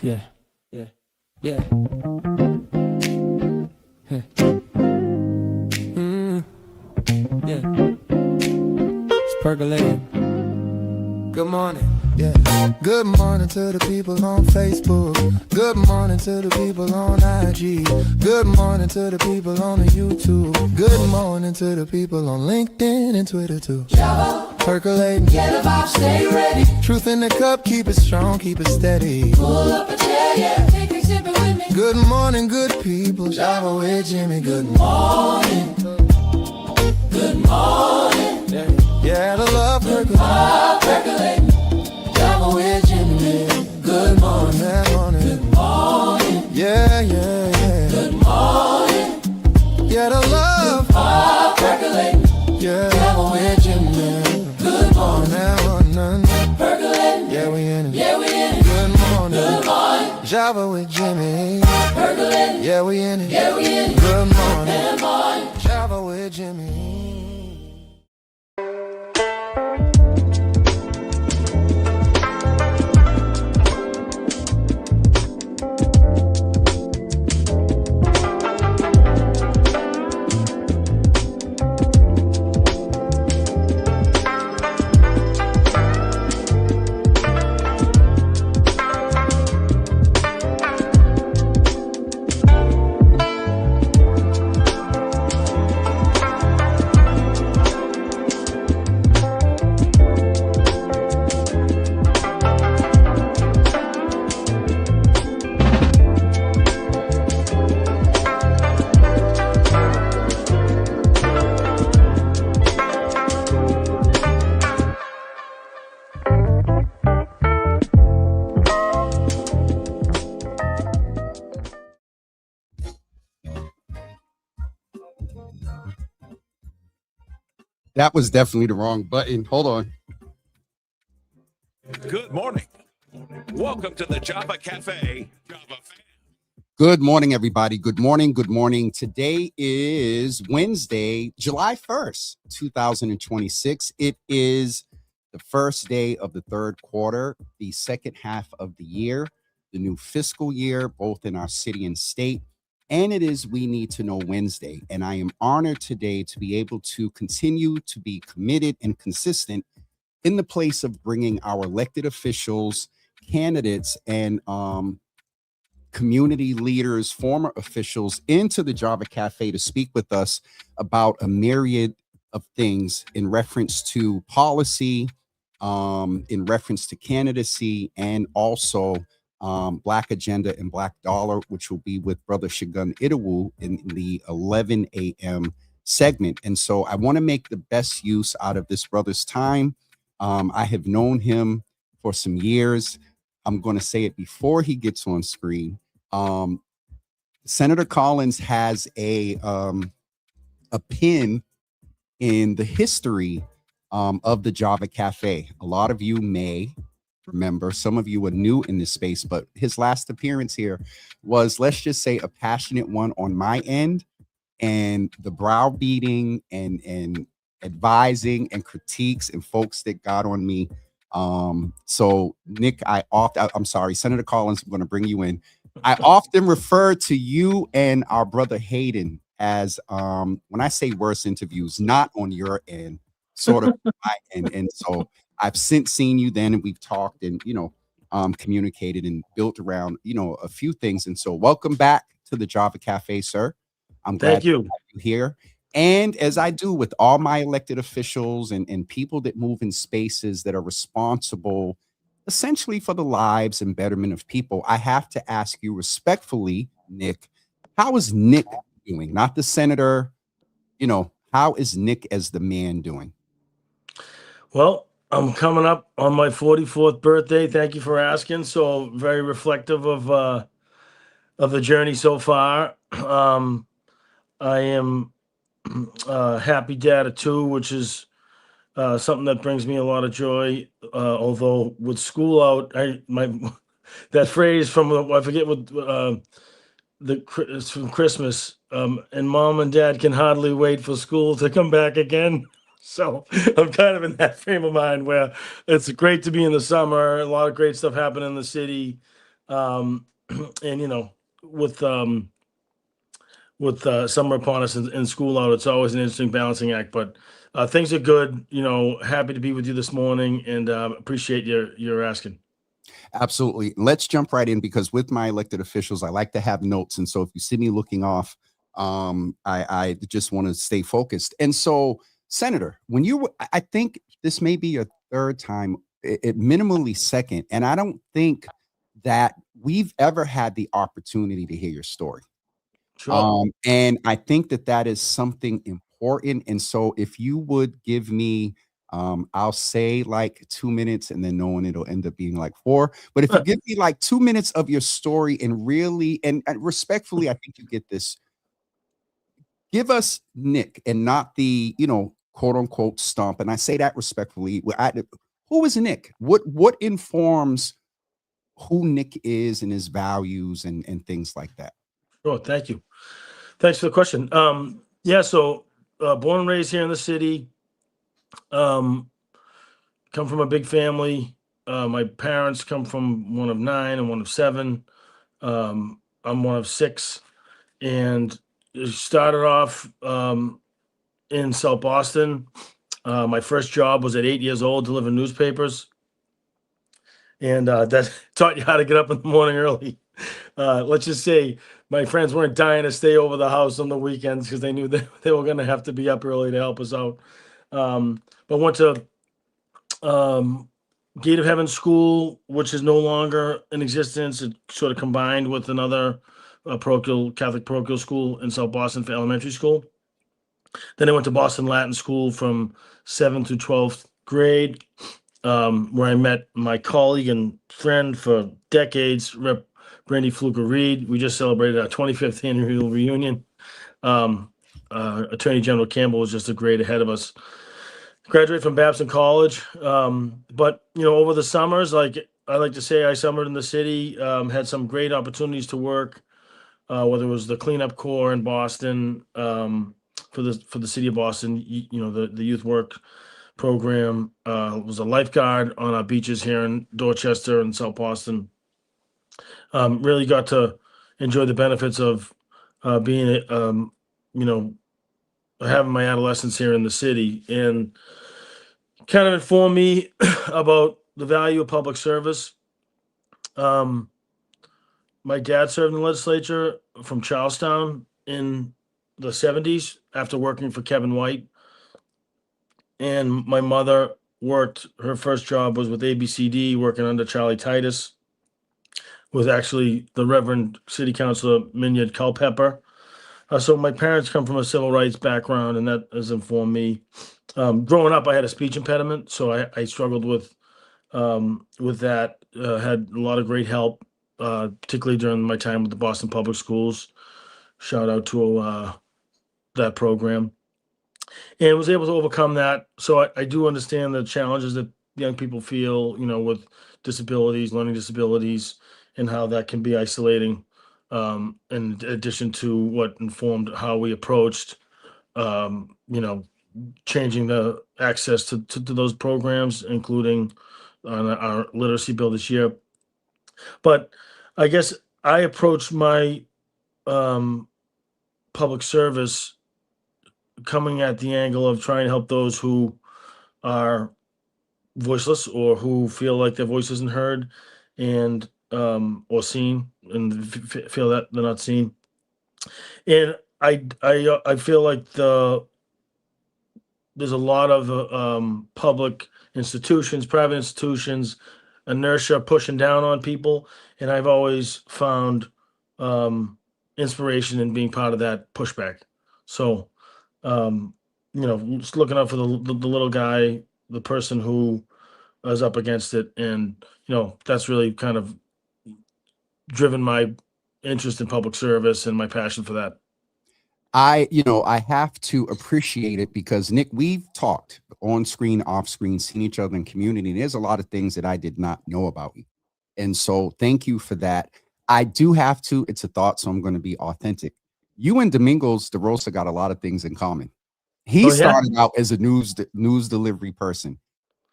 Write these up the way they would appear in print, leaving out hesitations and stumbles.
Yeah, yeah, yeah. Yeah. It's percolating. Good morning. Yeah. Good morning to the people on Facebook. Good morning to the people on IG. Good morning to the people on the YouTube. Good morning to the people on LinkedIn and Twitter too. Java. Percolating. Get a vibe, stay ready. Truth in the cup, keep it strong, keep it steady. Pull up a chair, yeah. Take a sip with me. Good morning, good people. Java with Jimmy. Good morning. Good morning. Yeah, the love percolating. Java with Jimmy. Good morning. Good morning. Yeah, yeah, yeah. Good morning. Yeah, the love percolating. Yeah, Java with Jimmy. Good morning. Percolating. Yeah, we in it. Yeah, we in it. Good morning. Good morning. Java with Jimmy. Percolating. Yeah, we in it. Yeah, we in it. Good morning. Good morning. Java with Jimmy. That was definitely the wrong button. Hold on. Good morning. Welcome to the Java Cafe. Java fan. Good morning, everybody. Good morning. Good morning. Today is Wednesday, July 1st, 2026. It is the first day of the third quarter, the second half of the year, the new fiscal year, both in our city and state. And it is We Need to Know Wednesday. And I am honored today to be able to continue to be committed and consistent in the place of bringing our elected officials, candidates, and community leaders, former officials into the Java Cafe to speak with us about a myriad of things in reference to policy, in reference to candidacy, and also Black Agenda and Black Dollar, which will be with Brother Segun Idowu in the 11 a.m. segment. And so I want to make the best use out of this brother's time. I have known him for some years. I'm going to say it before he gets on screen. Senator Collins has a pin in the history of the Java Cafe. A lot of you may remember, some of you are new in this space, but his last appearance here was, let's just say, a passionate one on my end, and the browbeating and advising and critiques and folks that got on me. So Nick, I'm sorry, Senator Collins, I'm going to bring you in. I often refer to you and our brother Hayden as, when I say worst interviews, not on your end, sort of my end. And so I've since seen you then, and we've talked and, communicated and built around, a few things. And so welcome back to the Java Cafe, sir. I'm glad to have you here. And as I do with all my elected officials and people that move in spaces that are responsible essentially for the lives and betterment of people, I have to ask you respectfully, Nick, how is Nick doing? Not the senator, how is Nick as the man doing? Well, I'm coming up on my 44th birthday. Thank you for asking. So very reflective of the journey so far. I am happy dad of two, which is something that brings me a lot of joy. Although with school out, that phrase from I forget what it's from Christmas, and mom and dad can hardly wait for school to come back again. So I'm kind of in that frame of mind where it's great to be in the summer. A lot of great stuff happening in the city. And with summer upon us and school out, it's always an interesting balancing act. But things are good. Happy to be with you this morning, and appreciate your asking. Absolutely. Let's jump right in, because with my elected officials, I like to have notes. And so if you see me looking off, I just want to stay focused. And so, Senator, I think this may be your third time, it minimally second. And I don't think that we've ever had the opportunity to hear your story. Sure. And I think that is something important. And so if you would give me, I'll say like 2 minutes, and then knowing it'll end up being like 4. But if you give me like 2 minutes of your story, and really, and respectfully, I think you get this. Give us Nick, and not the, quote unquote stump. And I say that respectfully. Who is Nick? What informs who Nick is and his values and things like that? Sure. Thank you. Thanks for the question. So born and raised here in the city. Come from a big family. My parents come from one of 9 and one of 7. I'm one of 6, and started off in South Boston. My first job was at 8 years old, delivering newspapers, and that taught you how to get up in the morning early. Let's just say my friends weren't dying to stay over the house on the weekends, because they knew that they were going to have to be up early to help us out. But went to Gate of Heaven School, which is no longer in existence. It sort of combined with another Catholic parochial school in South Boston for elementary school. Then I went to Boston Latin School from 7th to 12th grade, where I met my colleague and friend for decades, Rep. Brandy Fluker Reed. We just celebrated our 25th annual reunion. Attorney General Campbell was just a grade ahead of us. Graduated from Babson College, but over the summers, like I like to say, I summered in the city. Had some great opportunities to work, whether it was the cleanup corps in Boston, for the city of Boston. The youth work program. Was a lifeguard on our beaches here in Dorchester and South Boston. Really got to enjoy the benefits of being, having my adolescence here in the city, and kind of informed me about the value of public service. My dad served in the legislature from Charlestown in the 70s after working for Kevin White. And my mother her first job was with ABCD, working under Charlie Titus, with actually the Reverend City Councilor Minyard Culpepper. So my parents come from a civil rights background, and that has informed me. Growing up, I had a speech impediment, so I struggled with that. Had a lot of great help, particularly during my time with the Boston Public Schools. Shout out to that program, and was able to overcome that. So I do understand the challenges that young people feel, with disabilities, learning disabilities, and how that can be isolating. In addition to what informed how we approached, changing the access to those programs, including on our literacy bill this year. But I guess I approached my public service coming at the angle of trying to help those who are voiceless, or who feel like their voice isn't heard, and or seen, and feel that they're not seen. And I feel like there's a lot of public institutions, private institutions, inertia pushing down on people, and I've always found inspiration in being part of that pushback. So, just looking out for the little guy, the person who is up against it, and that's really kind of driven my interest in public service and my passion for that. I have to appreciate it, because Nick, we've talked on screen, off screen, seen each other in community, and there's a lot of things that I did not know about you. And so thank you for that. I do have to, it's a thought, so I'm going to be authentic. You and Domingos DeRosa got a lot of things in common. He Oh, yeah? started out as a news delivery person.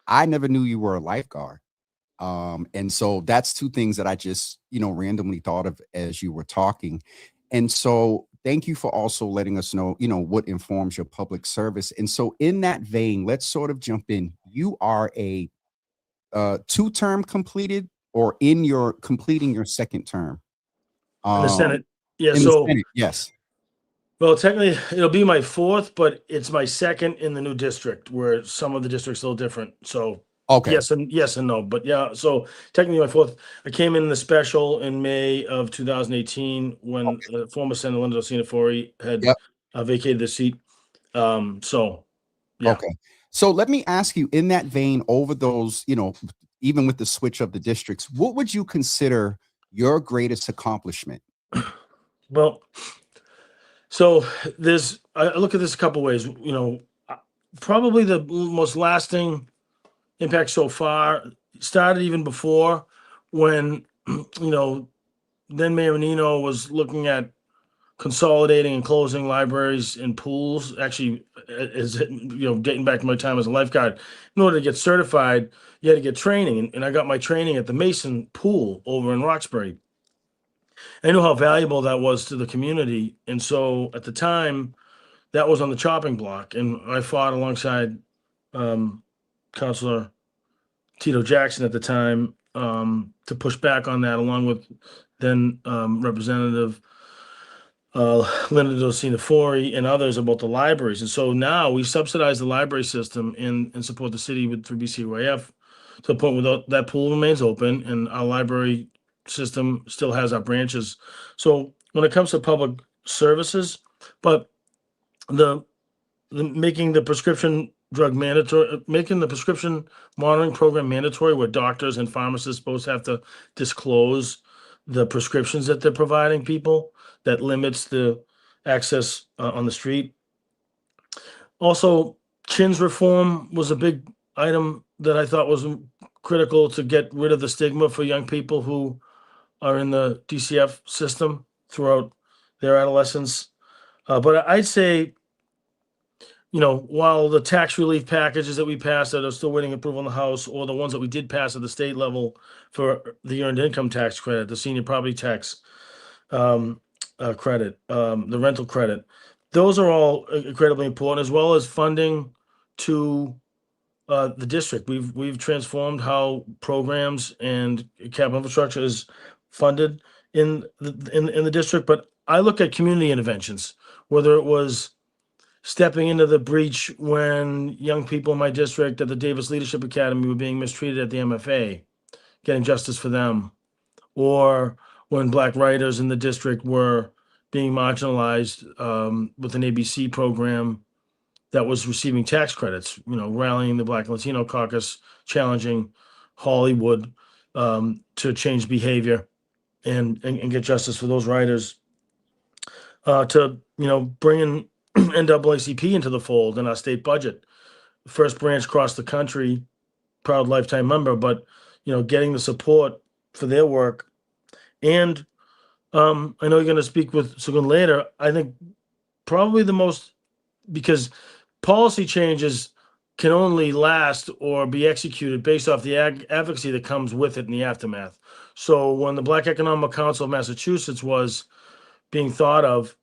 I never knew you were a lifeguard. And so that's two things that I just, randomly thought of as you were talking. And so thank you for also letting us know, what informs your public service. And so in that vein, let's sort of jump in. You are a two-term completed, or you're completing your second term? In the Senate. Yeah. In the So, Senate, yes. well, technically it'll be my fourth, but it's my second in the new district where some of the districts are a little different. So Okay. yes and no, but yeah. So technically my fourth. I came in the special in May of 2018 when former Senator Linda Sinafori had Yep. vacated the seat. So yeah. Okay. So let me ask you, in that vein, over those, even with the switch of the districts, what would you consider your greatest accomplishment? Well, so I look at this a couple ways. Probably the most lasting impact so far started even before, when then Mayor Menino was looking at consolidating and closing libraries and pools. Actually, dating back to my time as a lifeguard, in order to get certified, you had to get training, and I got my training at the Mason Pool over in Roxbury. I knew how valuable that was to the community, and so at the time, that was on the chopping block, and I fought alongside Councilor Tito Jackson at the time, to push back on that, along with then Representative Linda Sinafori and others, about the libraries. And so now we subsidize the library system and support the city through BCYF, to the point where that pool remains open and our library system still has our branches. So when it comes to public services, but making the prescription drug mandatory, making the prescription monitoring program mandatory, where doctors and pharmacists both have to disclose the prescriptions that they're providing people, that limits the access on the street. Also, CHINS reform was a big item that I thought was critical to get rid of the stigma for young people who are in the DCF system throughout their adolescence. But I'd say, while the tax relief packages that we passed that are still waiting approval in the House, or the ones that we did pass at the state level for the earned income tax credit, the senior property tax credit, the rental credit, those are all incredibly important, as well as funding to the district. We've transformed how programs and capital infrastructure is funded in the district. But I look at community interventions, whether it was stepping into the breach when young people in my district at the Davis Leadership Academy were being mistreated at the MFA, getting justice for them, or when Black writers in the district were being marginalized with an ABC program that was receiving tax credits, rallying the Black and Latino caucus, challenging Hollywood to change behavior and get justice for those writers, to, bring in NAACP into the fold in our state budget. First branch across the country, proud lifetime member, but, getting the support for their work. And I know you're going to speak with Segun later. I think probably the most, because policy changes can only last or be executed based off the advocacy that comes with it in the aftermath. So when the Black Economic Council of Massachusetts was being thought of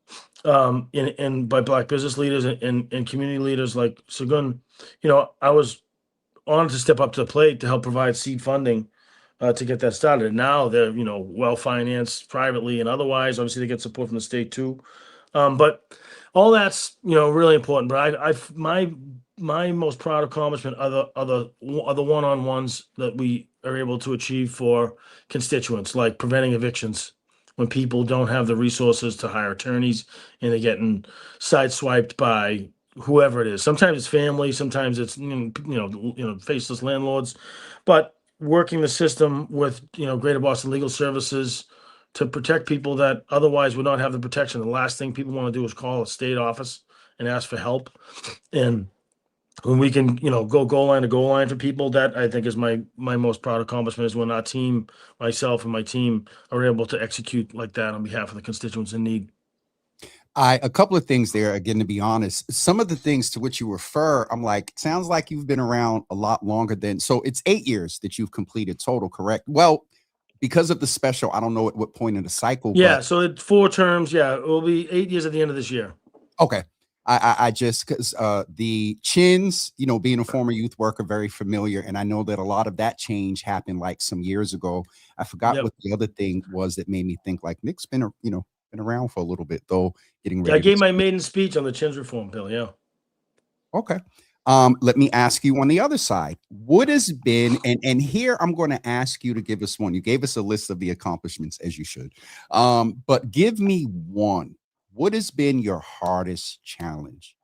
by Black business leaders and community leaders like Segun, I was honored to step up to the plate to help provide seed funding to get that started. Now they're, well financed privately and otherwise. Obviously, they get support from the state too. But all that's, really important. But my most proud accomplishment are the one-on-ones that we are able to achieve for constituents, like preventing evictions when people don't have the resources to hire attorneys and they're getting sideswiped by whoever it is. Sometimes it's family, sometimes it's faceless landlords, but working the system with Greater Boston Legal Services to protect people that otherwise would not have the protection. The last thing people want to do is call a state office and ask for help. And when we can, go goal line to goal line for people, that I think is my most proud accomplishment, is when our team, myself and my team, are able to execute like that on behalf of the constituents in need. A couple of things there. Again, to be honest, some of the things to which you refer, I'm like, sounds like you've been around a lot longer than. So it's 8 years that you've completed total, correct? Well, because of the special, I don't know at what point in the cycle, Yeah, but so it's 4 terms. Yeah, it will be 8 years at the end of this year. okay. I just because the chins, being a former youth worker, very familiar, and I know that a lot of that change happened like some years ago. I forgot Yep. what the other thing was that made me think like Nick's been, been around for a little bit though, getting Yeah, I ready to. gave my maiden speech on the chins reform bill. Yeah. Okay. Let me ask you on the other side, what has been, and here I'm going to ask you to give us one. You gave us a list of the accomplishments as you should. But give me one. What has been your hardest challenge?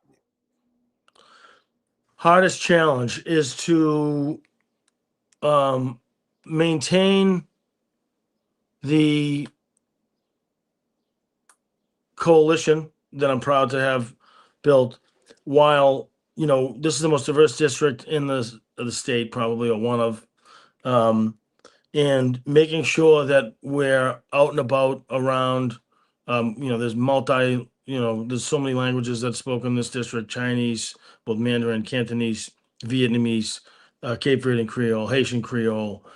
Hardest challenge is to maintain the coalition that I'm proud to have built while, this is the most diverse district in the state, probably, or one of, and making sure that we're out and about around, there's there's so many languages that's spoken in this district: Chinese, both Mandarin, Cantonese, Vietnamese, Cape Verdean Creole, Haitian Creole,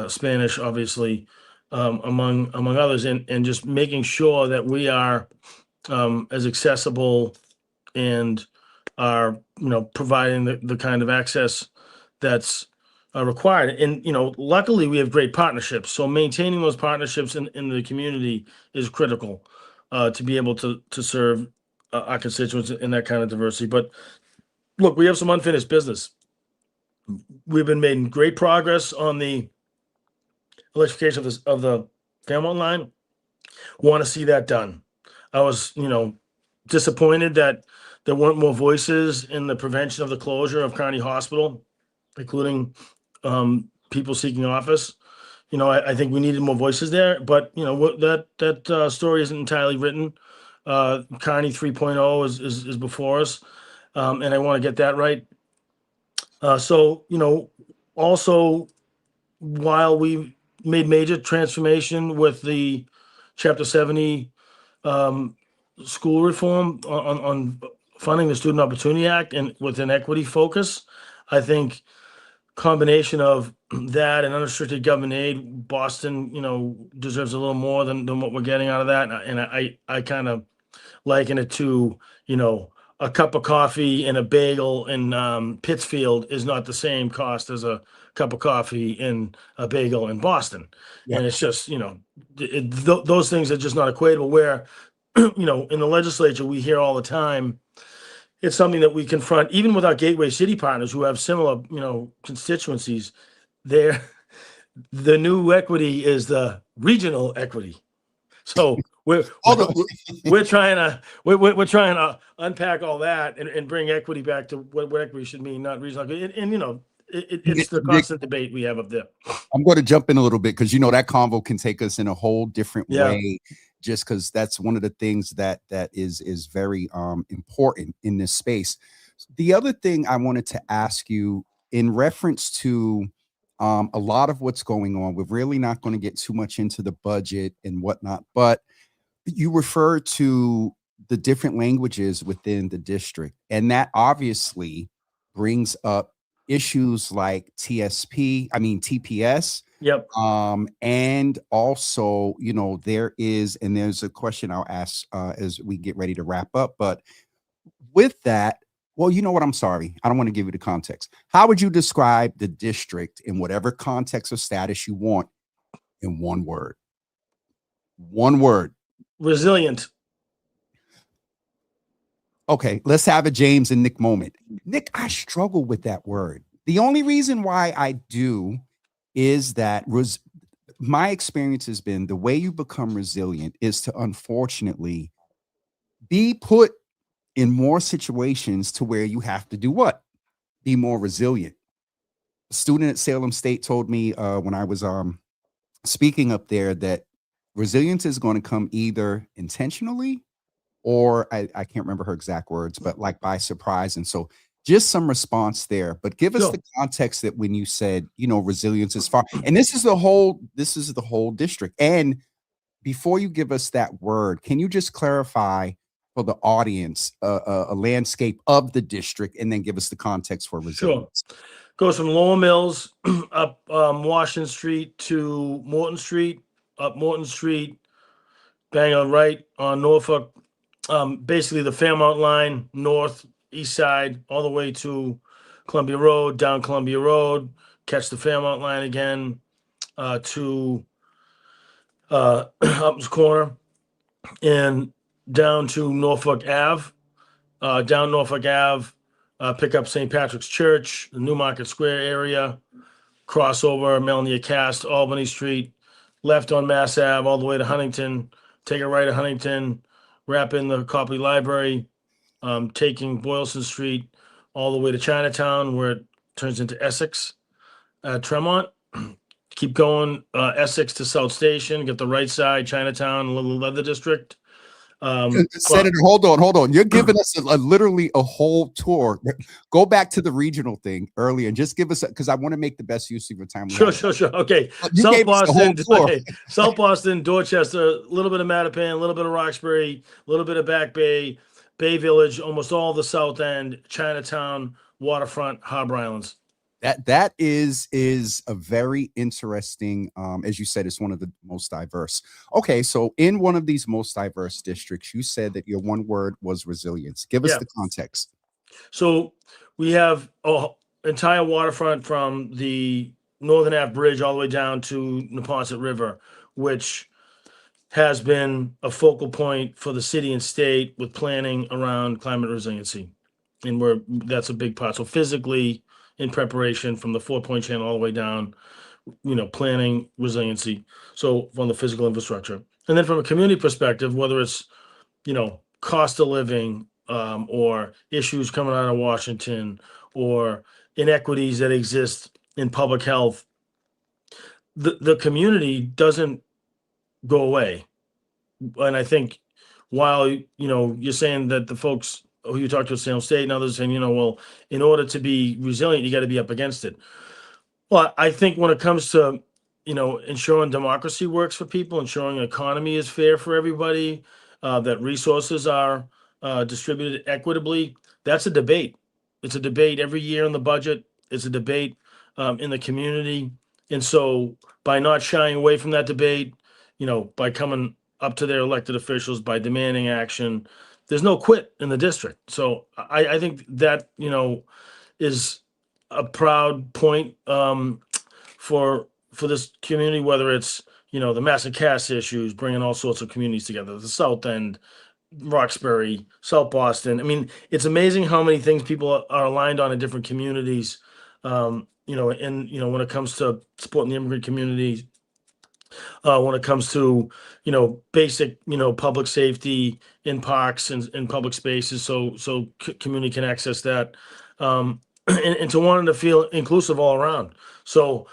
Spanish, obviously, among others, and just making sure that we are as accessible and are providing the kind of access that's required. And luckily we have great partnerships, so maintaining those partnerships in the community is critical to be able to serve our constituents in that kind of diversity. But look, we have some unfinished business. We've been making great progress on the electrification of the Fairmont line. Want to see that done. I was disappointed that there weren't more voices in the prevention of the closure of Kearney Hospital, including people seeking office. I think we needed more voices there, but that story isn't entirely written. Kearney 3.0 is before us, and I want to get that right. So also, while we made major transformation with the Chapter 70 school reform on funding the Student Opportunity Act and with an equity focus, I think combination of that and unrestricted government aid, Boston, deserves a little more than what we're getting out of that. And I kind of liken it to, a cup of coffee and a bagel in Pittsfield is not the same cost as a cup of coffee and a bagel in Boston. Yeah. And it's just, those things are just not equatable. Where, in the legislature, we hear all the time, it's something that we confront even with our gateway city partners who have similar, constituencies. The new equity is the regional equity. So we're trying to unpack all that and bring equity back to what equity should mean, not regional equity. And it's the constant debate we have up there. I'm going to jump in a little bit because that convo can take us in a whole different way. Just because that's one of the things that is very important in this space. The other thing I wanted to ask you in reference to a lot of what's going on, we're really not going to get too much into the budget and whatnot, but you refer to the different languages within the district, and that obviously brings up issues like TPS. Yep. And also, there's a question I'll ask as we get ready to wrap up. But with that, well, you know what? I'm sorry. I don't want to give you the context. How would you describe the district in whatever context or status you want in one word? One word. Resilient. Okay, let's have a James and Nick moment. Nick, I struggle with that word. The only reason why I do is that my experience has been the way you become resilient is to unfortunately be put in more situations to where you have to do what? Be more resilient. A student at Salem State told me when I was speaking up there that resilience is going to come either intentionally or I can't remember her exact words, but like by surprise. And so just some response there, but give us the context that when you said, resilience is far, and this is the whole district. And before you give us that word, can you just clarify for the audience a landscape of the district and then give us the context for Sure. resilience? Goes from Lower Mills up Washington Street to Morton Street, up Morton Street, bang on right on Norfolk. Basically the Fairmount line, north, east side, all the way to Columbia Road, down Columbia Road, catch the Fairmount line again to Upton's Corner, and down to Norfolk Ave. Down Norfolk Ave, pick up St. Patrick's Church, the Newmarket Square area, crossover Melnia Cast, Albany Street, left on Mass Ave, all the way to Huntington, take a right at Huntington, wrap in the Copley Library, taking Boylston Street all the way to Chinatown, where it turns into Essex, Tremont. Keep going, Essex to South Station, get the right side, Chinatown, Little Leather District. Senator, hold on. You're giving us literally a whole tour. Go back to the regional thing earlier and just give us, because I want to make the best use of your time. Sure. Okay. South Boston, Dorchester, a little bit of Mattapan, a little bit of Roxbury, a little bit of Back Bay, Bay Village, almost all the South End, Chinatown, Waterfront, Harbor Islands. That is a very interesting, as you said, it's one of the most diverse. Okay, so in one of these most diverse districts, you said that your one word was resilience. Give us the context. So we have an entire waterfront from the Northern Ave Bridge all the way down to Neponset River, which has been a focal point for the city and state with planning around climate resiliency. And that's a big part. So physically, in preparation from the 4-point channel all the way down, planning resiliency. So from the physical infrastructure. And then from a community perspective, whether it's, cost of living or issues coming out of Washington or inequities that exist in public health, the community doesn't go away. And I think while, you're saying that the folks who you talk to at Salem State and others saying, well, in order to be resilient, you got to be up against it. Well, I think when it comes to, ensuring democracy works for people, ensuring an economy is fair for everybody, that resources are distributed equitably, that's a debate. It's a debate every year in the budget. It's a debate in the community. And so by not shying away from that debate, by coming up to their elected officials, by demanding action, there's no quit in the district. So I think that, is a proud point for this community, whether it's, the Mass and Cass issues, bringing all sorts of communities together, the South End, Roxbury, South Boston. I mean, it's amazing how many things people are aligned on in different communities, and, when it comes to supporting the immigrant communities, when it comes to, basic, public safety in parks and in public spaces, so community can access that, and to wanting to feel inclusive all around. So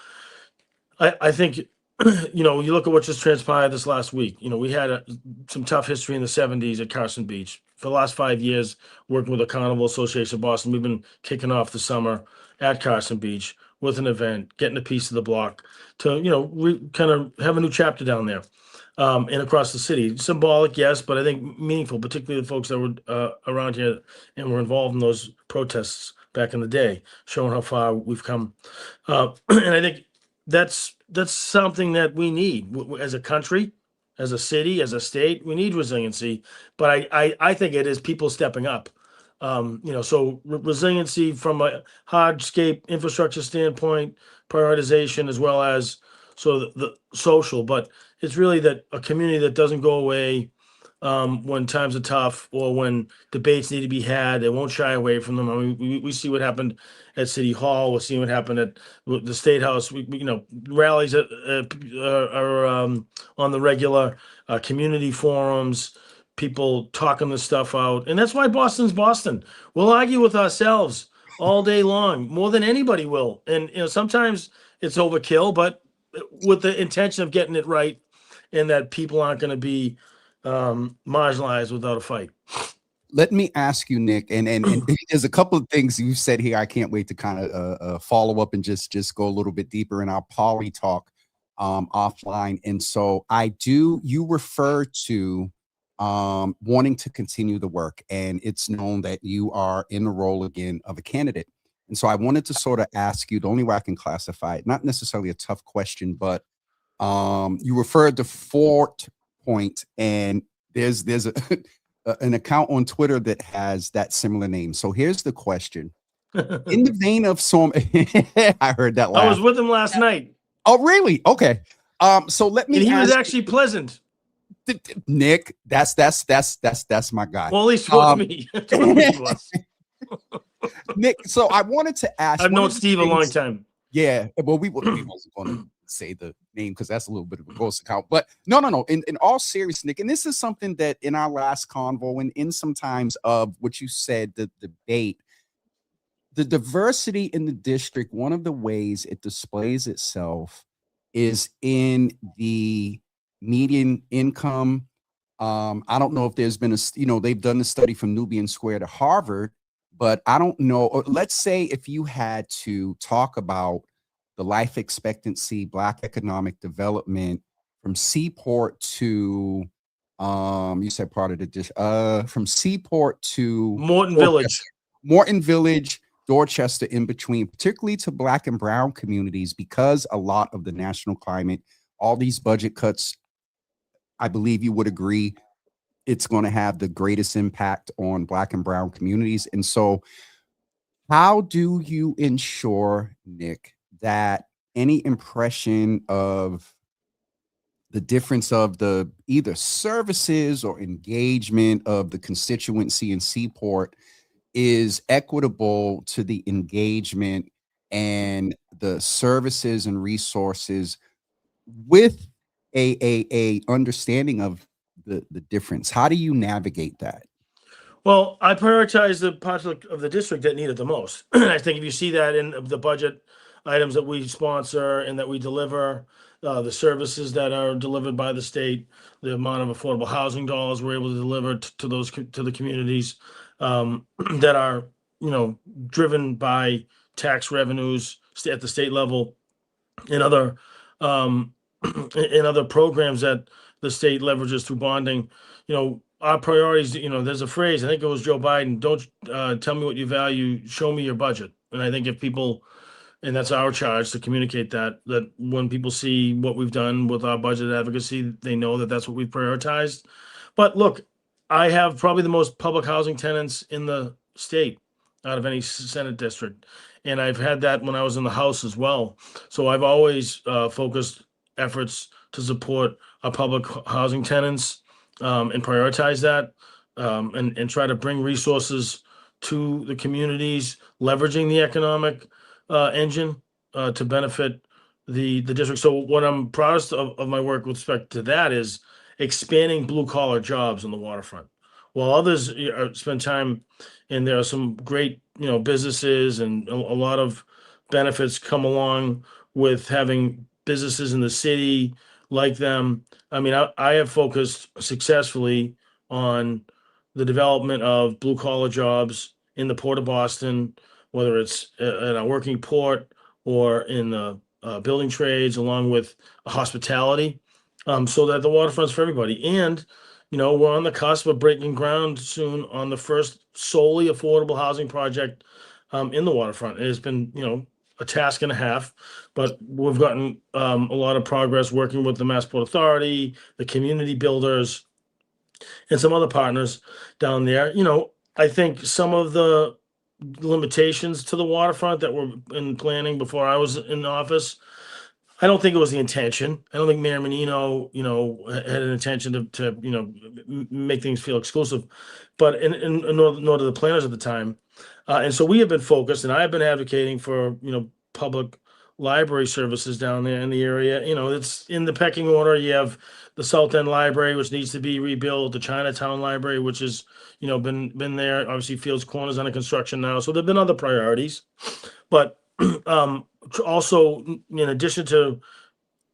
I think, you look at what just transpired this last week. We had some tough history in the 70s at Carson Beach. For the last 5 years, working with the Carnival Association of Boston, we've been kicking off the summer at Carson Beach with an event, getting a piece of the block to, kind of have a new chapter down there and across the city. Symbolic, yes, but I think meaningful, particularly the folks that were around here and were involved in those protests back in the day, showing how far we've come. And I think that's something that we need as a country, as a city, as a state. We need resiliency, but I think it is people stepping up. So resiliency from a hardscape infrastructure standpoint, prioritization, as well as the social, but it's really that a community that doesn't go away when times are tough or when debates need to be had. They won't shy away from them. I mean, we see what happened at City Hall. We're seeing what happened at the State House. Rallies are on the regular, community forums, people talking this stuff out. And that's why Boston's Boston. We'll argue with ourselves all day long, more than anybody will. And, sometimes it's overkill, but with the intention of getting it right and that people aren't going to be marginalized without a fight. Let me ask you, Nick, and there's a couple of things you said here I can't wait to kind of follow up and just go a little bit deeper in our poly talk offline. And so you refer to wanting to continue the work, and it's known that you are in the role again of a candidate. And so I wanted to sort of ask you, the only way I can classify it, not necessarily a tough question, but you referred to Fort Point, and there's an account on Twitter that has that similar name. So here's the question. In the vein of some, I heard that I was laugh. with him last night, Oh, really? Okay. So let me and he was ask actually pleasant. Nick. That's my guy. Well, at least towards me. Towards me he was. Nick. So I wanted to ask. I've one known of the Steve a long things- time. Yeah. Well, we wasn't going to say the name because that's a little bit of a ghost account. But no. In all seriousness, Nick, and this is something that in our last convo and in sometimes of what you said, the debate, the diversity in the district, one of the ways it displays itself is in the median income. I don't know if there's been they've done the study from Nubian Square to Harvard, but I don't know. Or let's say if you had to talk about the life expectancy, Black economic development from Seaport to, you said part of the from Seaport to Morton Village. Morton Village, Dorchester, in between, particularly to Black and Brown communities, because a lot of the national climate, all these budget cuts, I believe you would agree, it's going to have the greatest impact on Black and Brown communities. And so how do you ensure, Nick, that any impression of the difference of the either services or engagement of the constituency in Seaport is equitable to the engagement and the services and resources with a understanding of the difference? How do you navigate that? Well, I prioritize the parts of the district that need it the most. I think if you see that in the budget items that we sponsor and that we deliver, the services that are delivered by the state, the amount of affordable housing dollars we're able to deliver to the communities that are driven by tax revenues at the state level, and other in other programs that the state leverages through bonding. Our priorities, there's a phrase, I think it was Joe Biden, don't tell me what you value, show me your budget. And I think if people, and that's our charge to communicate that when people see what we've done with our budget advocacy, they know that that's what we've prioritized. But look, I have probably the most public housing tenants in the state out of any Senate district. And I've had that when I was in the House as well. So I've always focused efforts to support our public housing tenants and prioritize that and try to bring resources to the communities, leveraging the economic engine to benefit the district. So what I'm proudest of my work with respect to that is expanding blue collar jobs on the waterfront. While others spend time, and there are some great businesses and a lot of benefits come along with having businesses in the city like them. I mean, I have focused successfully on the development of blue collar jobs in the Port of Boston, whether it's in a working port or in the building trades, along with hospitality, so that the waterfront's for everybody. And we're on the cusp of breaking ground soon on the first solely affordable housing project in the waterfront. It has been, a task and a half, but we've gotten a lot of progress working with the Massport Authority, the community builders, and some other partners down there. I think some of the limitations to the waterfront that were in planning before I was in office, I don't think it was the intention. I don't think Mayor Menino, had an intention to make things feel exclusive, but nor to the planners at the time. And so we have been focused, and I have been advocating for public library services down there in the area. It's in the pecking order. You have the South End Library, which needs to be rebuilt, the Chinatown Library, which has been there. Obviously, Fields Corner's under construction now. So there've been other priorities, but also in addition to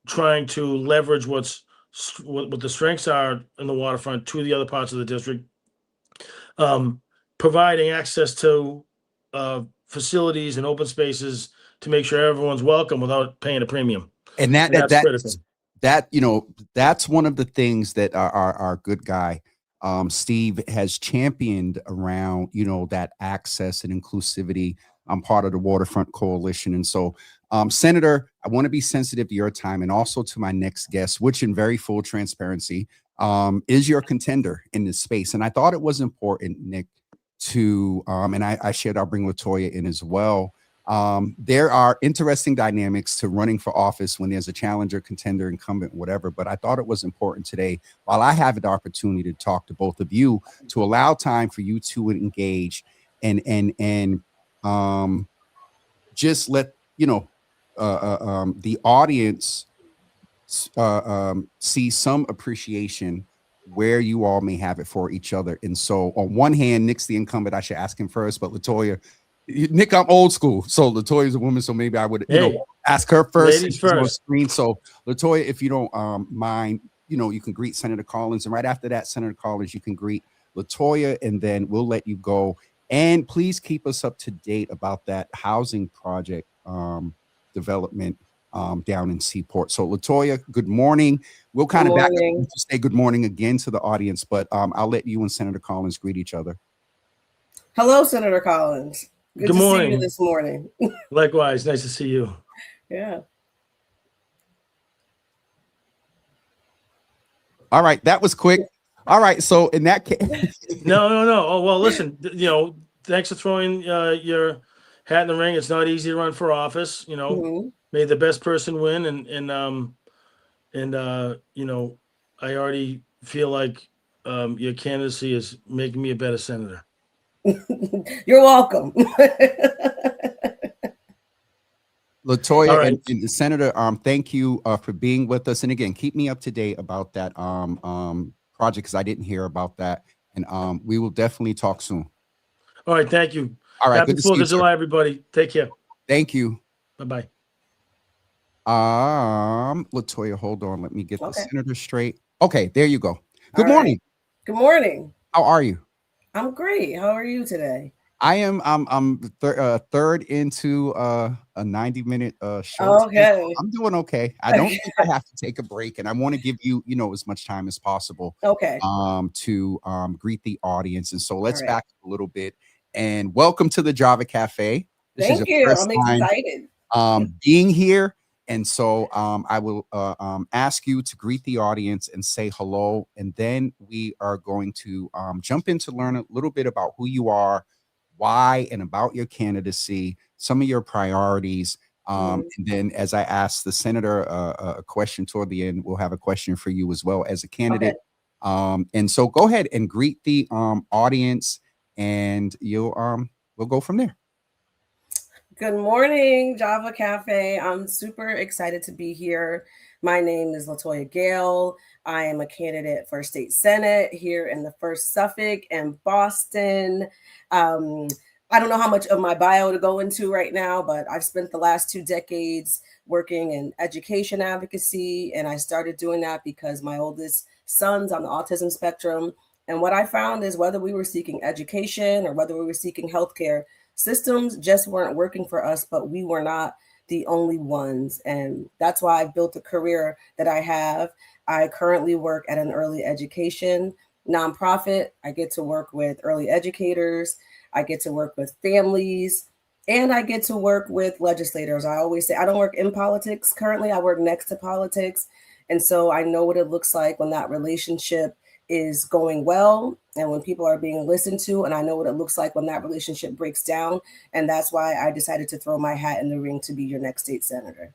trying to leverage what the strengths are in the waterfront to the other parts of the district, providing access to facilities and open spaces to make sure everyone's welcome without paying a premium. And That's critical. that's one of the things that our good guy Steve has championed around, that access and inclusivity. I'm part of the Waterfront Coalition. And so, Senator, I want to be sensitive to your time and also to my next guest, which in very full transparency is your contender in this space. And I thought it was important, Nick, to, and I shared, I'll bring LaToya in as well. There are interesting dynamics to running for office when there's a challenger, contender, incumbent, whatever. But I thought it was important today, while I have the opportunity to talk to both of you, to allow time for you to engage and just let the audience see some appreciation where you all may have it for each other. And so, on one hand, Nick's the incumbent. I should ask him first, but LaToya. Nick, I'm old school, so LaToya's a woman, so maybe I would, ask her first. Ladies first. Screen. So, LaToya, if you don't mind, you can greet Senator Collins, and right after that, Senator Collins, you can greet LaToya, and then we'll let you go. And please keep us up to date about that housing project development down in Seaport. So, LaToya, good morning. We'll kind of back up to say good morning again to the audience, but I'll let you and Senator Collins greet each other. Hello, Senator Collins. Good morning. See you this morning. Likewise, nice to see you. Yeah. All right, that was quick. All right, so in that case, no. Oh well, listen. Thanks for throwing your hat in the ring. It's not easy to run for office. May the best person win, and I already feel like your candidacy is making me a better senator. You're welcome. LaToya right. and the Senator, thank you for being with us. And again, keep me up to date about that project, because I didn't hear about that. And we will definitely talk soon. All right, thank you. All right, Happy 4th of July, everybody. Take care. Thank you. Bye-bye. LaToya, hold on. Let me get the senator straight. Okay, there you go. Good morning. Right. Good morning. How are you? I'm great. How are you today? I am. I'm third into a 90-minute show. Okay. I'm doing okay. I don't think I have to take a break, and I want to give you, as much time as possible. Okay. To greet the audience, and so let's back up a little bit. And welcome to the Java Cafe. Thank you. I'm excited. Being here. And so I will ask you to greet the audience and say hello. And then we are going to jump in to learn a little bit about who you are, why, and about your candidacy, some of your priorities. And then as I ask the senator a question toward the end, we'll have a question for you as well as a candidate. And so go ahead and greet the audience, and we'll go from there. Good morning, Java Cafe. I'm super excited to be here. My name is LaToya Gayle. I am a candidate for state senate here in the 1st Suffolk and Boston. I don't know how much of my bio to go into right now, but I've spent the last 2 decades working in education advocacy, and I started doing that because my oldest son's on the autism spectrum. And what I found is whether we were seeking education or whether we were seeking healthcare, systems just weren't working for us, but we were not the only ones. And that's why I've built a career that I have. I currently work at an early education nonprofit. I get to work with early educators. I get to work with families, and I get to work with legislators. I always say I don't work in politics currently. I work next to politics. And so I know what it looks like when that relationship is going well and when people are being listened to, and I know what it looks like when that relationship breaks down. And that's why I decided to throw my hat in the ring to be your next state senator.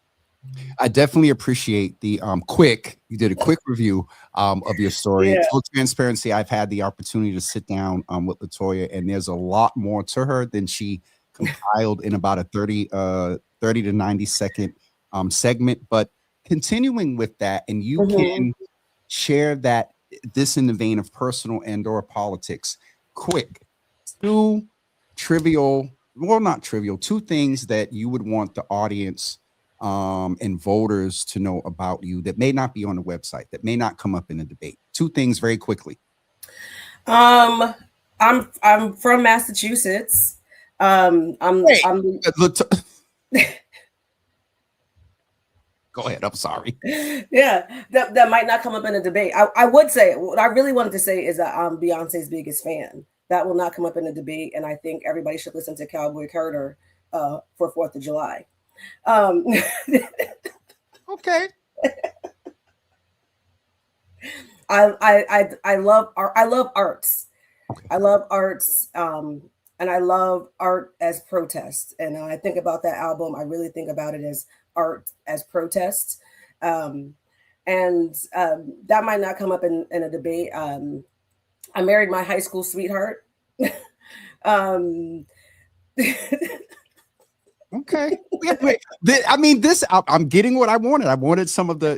I definitely appreciate the you did a quick review of your story. Yeah. Full transparency, I've had the opportunity to sit down with LaToya, and there's a lot more to her than she compiled in about a 30 to 90 second segment. But continuing with that, and you can share that this in the vein of personal and or politics. Quick, 2 things that you would want the audience and voters to know about you that may not be on the website, that may not come up in the debate. 2 things very quickly. I'm from Massachusetts. Go Go ahead. I'm sorry. Yeah, that might not come up in a debate. I would say what I really wanted to say is that I'm Beyonce's biggest fan. That will not come up in a debate, and I think everybody should listen to Cowboy Carter for 4th of July. Okay. I love art. I love arts. Okay. I love arts, and I love art as protest. And I think about that album. I really think about it as art as protest. That might not come up in a debate. I married my high school sweetheart. um, Okay. Wait. I'm getting what I wanted. I wanted some of the,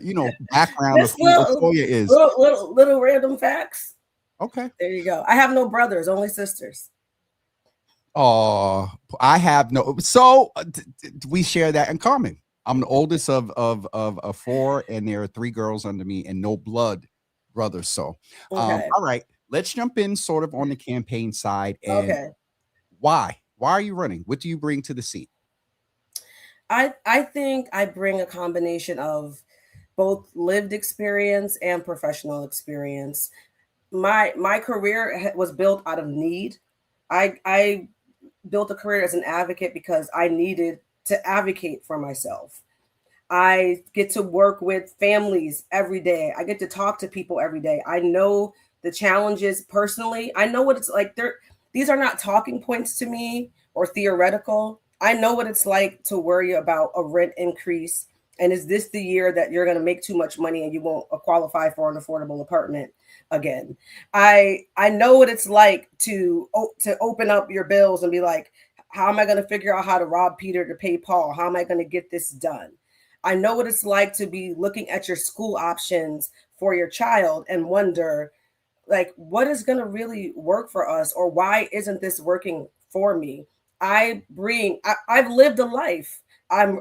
background of Just who LaToya is. little random facts. Okay. There you go. I have no brothers, only sisters. Oh, I have no. So we share that in common. I'm the oldest of 4, and there are 3 girls under me, and no blood brothers. So, Okay. all right, let's jump in sort of on the campaign side. And Okay. why are you running? What do you bring to the seat? I think I bring a combination of both lived experience and professional experience. My career was built out of need. I built a career as an advocate because I needed to advocate for myself. I get to work with families every day. I get to talk to people every day. I know the challenges personally. I know what it's like. These are not talking points to me or theoretical. I know what it's like to worry about a rent increase. And is this the year that you're going to make too much money and you won't qualify for an affordable apartment again? I know what it's like to open up your bills and be like, how am I going to figure out how to rob Peter to pay Paul? How am I going to get this done? I know what it's like to be looking at your school options for your child and wonder, like, what is going to really work for us, or why isn't this working for me? I've lived a life. I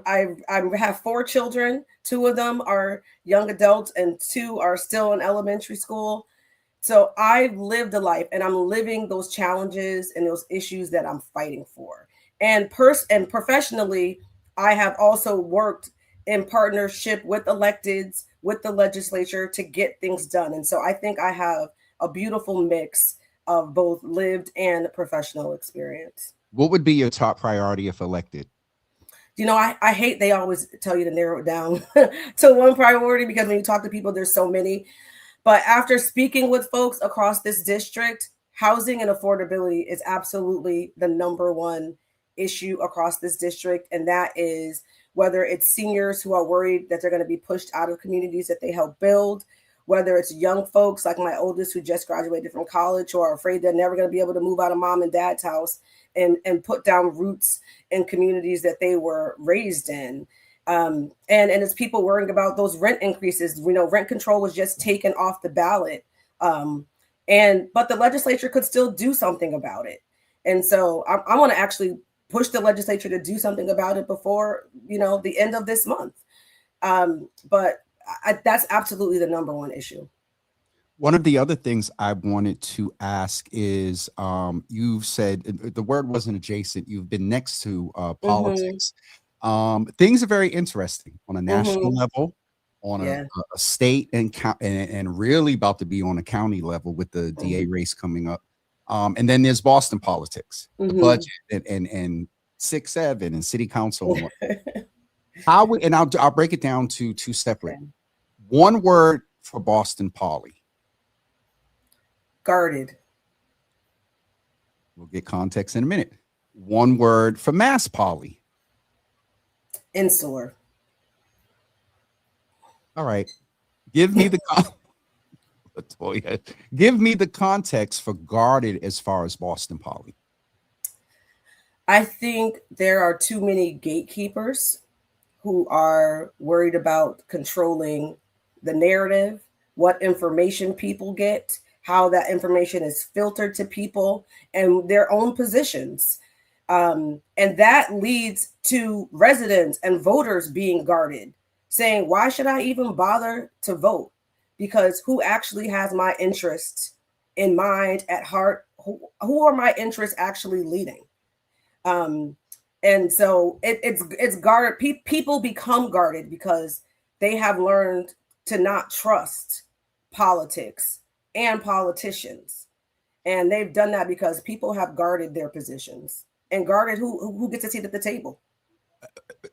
have 4 children. 2 of them are young adults and 2 are still in elementary school. So I've lived a life, and I'm living those challenges and those issues that I'm fighting for. And professionally, I have also worked in partnership with electeds, with the legislature to get things done. And so I think I have a beautiful mix of both lived and professional experience. What would be your top priority if elected? I hate they always tell you to narrow it down to one priority, because when you talk to people, there's so many. But after speaking with folks across this district, housing and affordability is absolutely the number one issue across this district. And that is whether it's seniors who are worried that they're going to be pushed out of communities that they help build, whether it's young folks like my oldest who just graduated from college who are afraid they're never going to be able to move out of mom and dad's house and put down roots in communities that they were raised in. And it's people worrying about those rent increases. Rent control was just taken off the ballot. But the legislature could still do something about it. And so I want to actually push the legislature to do something about it before, the end of this month. But that's absolutely the number one issue. One of the other things I wanted to ask is, you've said the word wasn't adjacent. You've been next to politics. Things are very interesting on a national level, on a state and really about to be on a county level with the DA race coming up. And then there's Boston politics, the budget and 6-7 and city council. And I'll break it down to 2 separate. One word for Boston Poly. Guarded. We'll get context in a minute. One word for Mass Poly. Insular. All right. Give me the give me the context for guarded as far as Boston Poly. I think there are too many gatekeepers who are worried about controlling the narrative, what information people get, how that information is filtered to people, and their own positions. And that leads to residents and voters being guarded, saying, why should I even bother to vote? Because who actually has my interests in mind, at heart? Who are my interests actually leading? And so it's guarded. People become guarded because they have learned to not trust politics and politicians. And they've done that because people have guarded their positions and guarded who gets a seat at the table.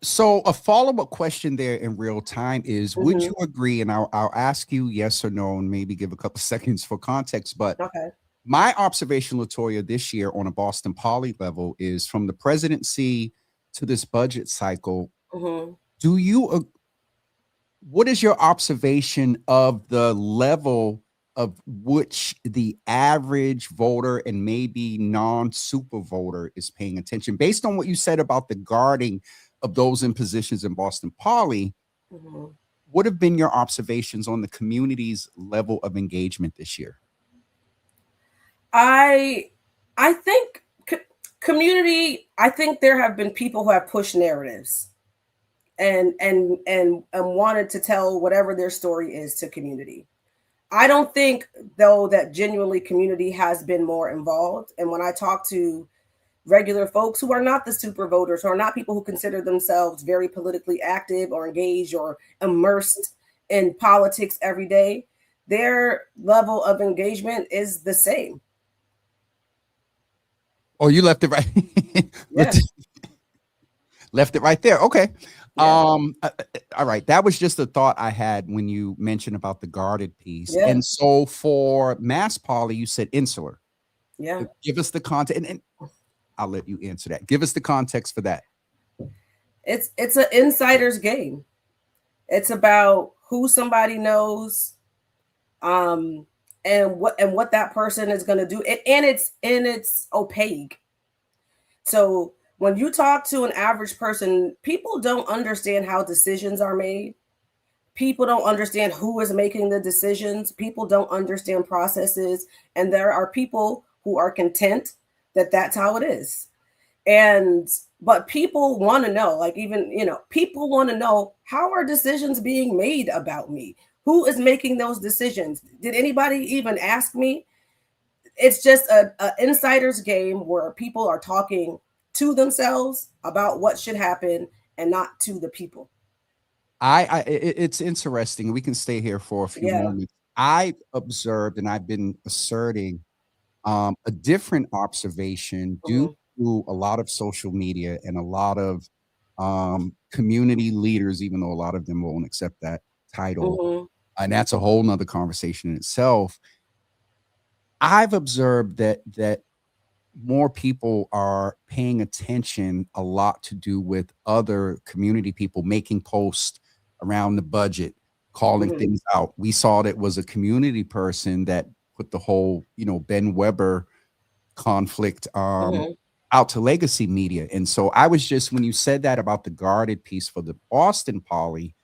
So a follow-up question there in real time is, would Mhm. you agree, and I'll ask you yes or no, and maybe give a couple seconds for context, but Okay. my observation, LaToya, this year on a Boston Poly level is from the presidency to this budget cycle. Mhm. Do you what is your observation of the level of which the average voter and maybe non-super voter is paying attention based on what you said about the guarding of those in positions in Boston Poly? Mhm. What have been your observations on the community's level of engagement this year? I think community. I think there have been people who have pushed narratives and wanted to tell whatever their story is to community. I don't think though that genuinely community has been more involved. And when I talk to regular folks who are not the super voters, who are not people who consider themselves very politically active or engaged or immersed in politics every day, their level of engagement is the same. Oh, you left it right. Yeah. Left it right there. Okay. Yeah. All right. That was just a thought I had when you mentioned about the guarded piece. Yeah. And so for Mass Poly, you said insular. Yeah. Give us the context, and I'll let you answer that. Give us the context for that. It's an insider's game. It's about who somebody knows, um, and what that person is going to do, and it's opaque. So when you talk to an average person, people don't understand how decisions are made. People don't understand who is making the decisions. People don't understand processes, and there are people who are content that that's how it is. And but people want to know, like, even people want to know, how are decisions being made about me? Who is making those decisions? Did anybody even ask me? It's just a insider's game where people are talking to themselves about what should happen and not to the people. It's interesting. We can stay here for a few Yeah. moments. I observed, and I've been asserting a different observation due Mhm. to a lot of social media and a lot of community leaders, even though a lot of them won't accept that title. Mhm. And that's a whole nother conversation in itself. I've observed that more people are paying attention a lot to do with other community people making posts around the budget, calling Mhm. things out. We saw that was a community person that put the whole, Ben Weber conflict Mhm. out to legacy media. And so I was just, when you said that about the guarded piece for the Boston Poly,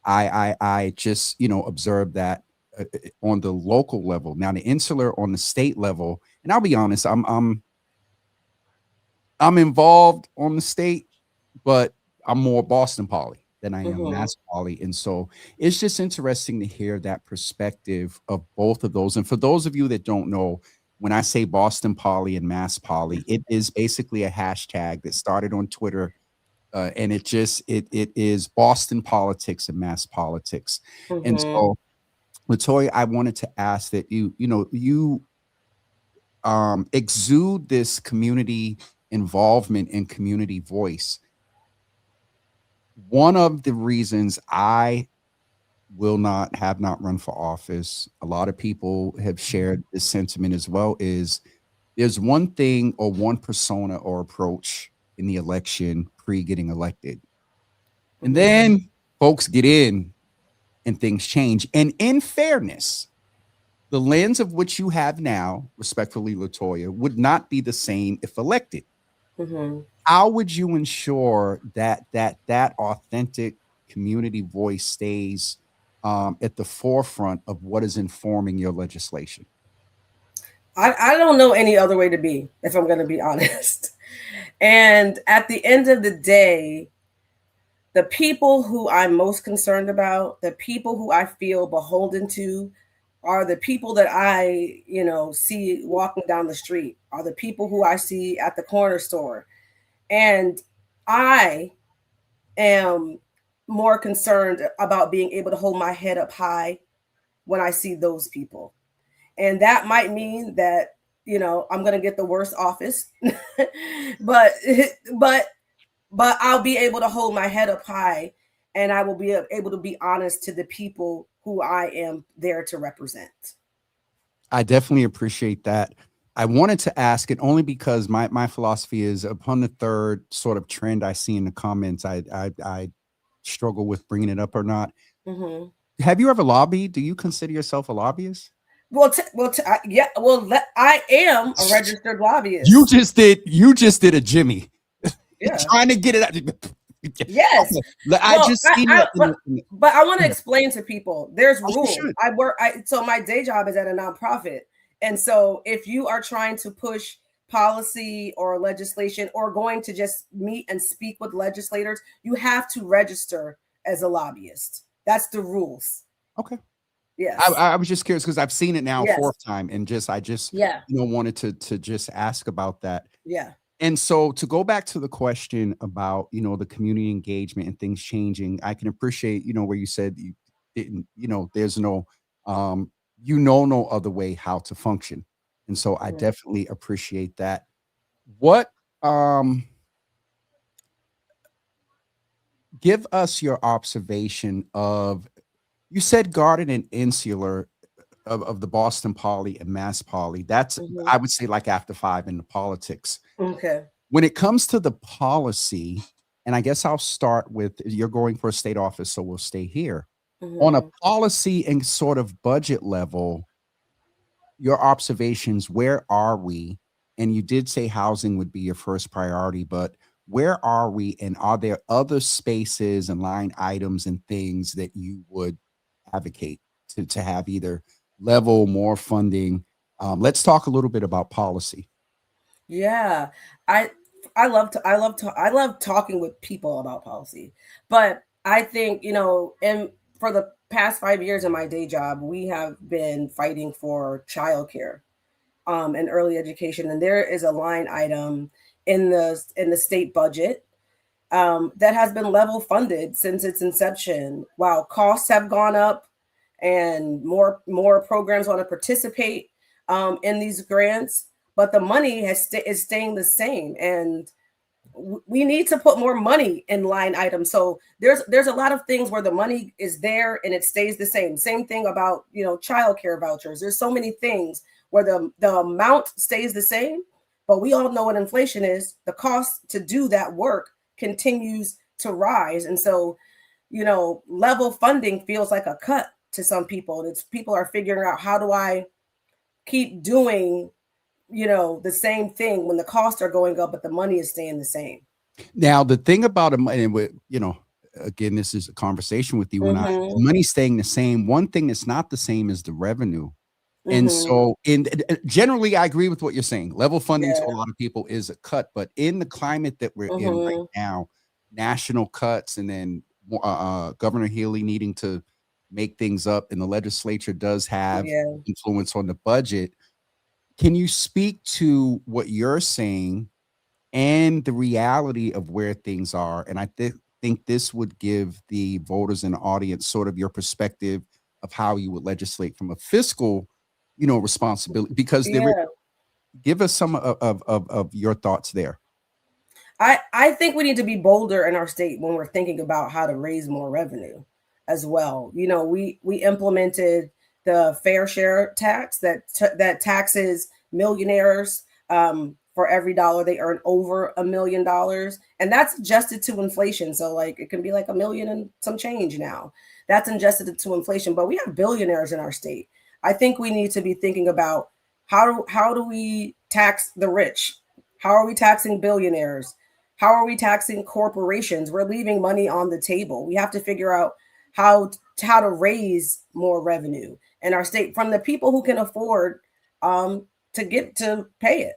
I just, observed that on the local level. Now the insular on the state level, and I'll be honest, I'm involved on the state, but I'm more Boston Poly than I am Mhm. Mass Poly. And so it's just interesting to hear that perspective of both of those. And for those of you that don't know, when I say Boston Poly and Mass Poly, it is basically a hashtag that started on Twitter. And it is Boston politics and mass politics. And Mhm. so, LaToya, I wanted to ask that you exude this community involvement and community voice. One of the reasons I have not run for office, a lot of people have shared this sentiment as well, is there's one thing or one persona or approach in the election pre getting elected. And Mhm. then folks get in and things change. And in fairness, the lens of which you have now, respectfully, LaToya, would not be the same if elected. Mhm. How would you ensure that authentic community voice stays at the forefront of what is informing your legislation? I don't know any other way to be, if I'm going to be honest. And at the end of the day, the people who I'm most concerned about, the people who I feel beholden to, are the people that I, see walking down the street, are the people who I see at the corner store. And I am more concerned about being able to hold my head up high when I see those people. And that might mean that, I'm going to get the worst office, but, but, but I'll be able to hold my head up high, and I will be able to be honest to the people who I am there to represent. I definitely appreciate that. I wanted to ask it only because my philosophy is upon the third sort of trend I see in the comments, I struggle with bringing it up or not. Mm-hmm. Have you ever lobbied? Do you consider yourself a lobbyist? Yeah. I am a registered lobbyist. You just did a Jimmy. Yeah. Trying to get it out. Yes. Okay. But I want to explain to people there's rules. Sure. So my day job is at a nonprofit. And so if you are trying to push policy or legislation or going to just meet and speak with legislators, you have to register as a lobbyist. That's the rules. Okay. Yes. I was just curious because I've seen it now Yes. fourth time, and I just wanted to just ask about that. Yeah. And so to go back to the question about, the community engagement and things changing, I can appreciate, where you said you didn't, there's no, no other way how to function. And so I definitely appreciate that. What, give us your observation of, you said guarded and insular of the Boston Poly and Mass Poly. That's, I would say, like after 5 in the politics. Okay. When it comes to the policy, and I guess I'll start with, you're going for a state office, so we'll stay here. On a policy and sort of budget level, your observations, where are we? And you did say housing would be your first priority, but where are we? And are there other spaces and line items and things that you would advocate to have either level, more funding? Let's talk a little bit about policy. Yeah, I love talking with people about policy, but I think and for the past 5 years in my day job, we have been fighting for childcare, and early education, and there is a line item in the state budget that has been level funded since its inception. While costs have gone up, and more programs want to participate in these grants, but the money is staying the same, and we need to put more money in line items. So there's a lot of things where the money is there and it stays the same. Same thing about childcare vouchers. There's so many things where the amount stays the same, but we all know what inflation is. The cost to do that work continues to rise, and so level funding feels like a cut to some people. It's people are figuring out, how do I keep doing the same thing when the costs are going up, but the money is staying the same. Now, the thing about and again, this is a conversation with you and I, the money staying the same. One thing that's not the same is the revenue. And so generally, I agree with what you're saying. Level funding to a lot of people is a cut, but in the climate that we're in right now, national cuts, and then Governor Healy needing to make things up, and the legislature does have influence on the budget. Can you speak to what you're saying and the reality of where things are? And I think this would give the voters and the audience sort of your perspective of how you would legislate from a fiscal, responsibility, because give us some of your thoughts there. I think we need to be bolder in our state when we're thinking about how to raise more revenue as well. We implemented the fair share tax that taxes millionaires for every dollar they earn over $1 million, and that's adjusted to inflation. So like it can be like $1 million and some change now. That's adjusted to inflation, but we have billionaires in our state. I think we need to be thinking about how do we tax the rich? How are we taxing billionaires? How are we taxing corporations? We're leaving money on the table. We have to figure out how to raise more revenue in our state from the people who can afford to pay it.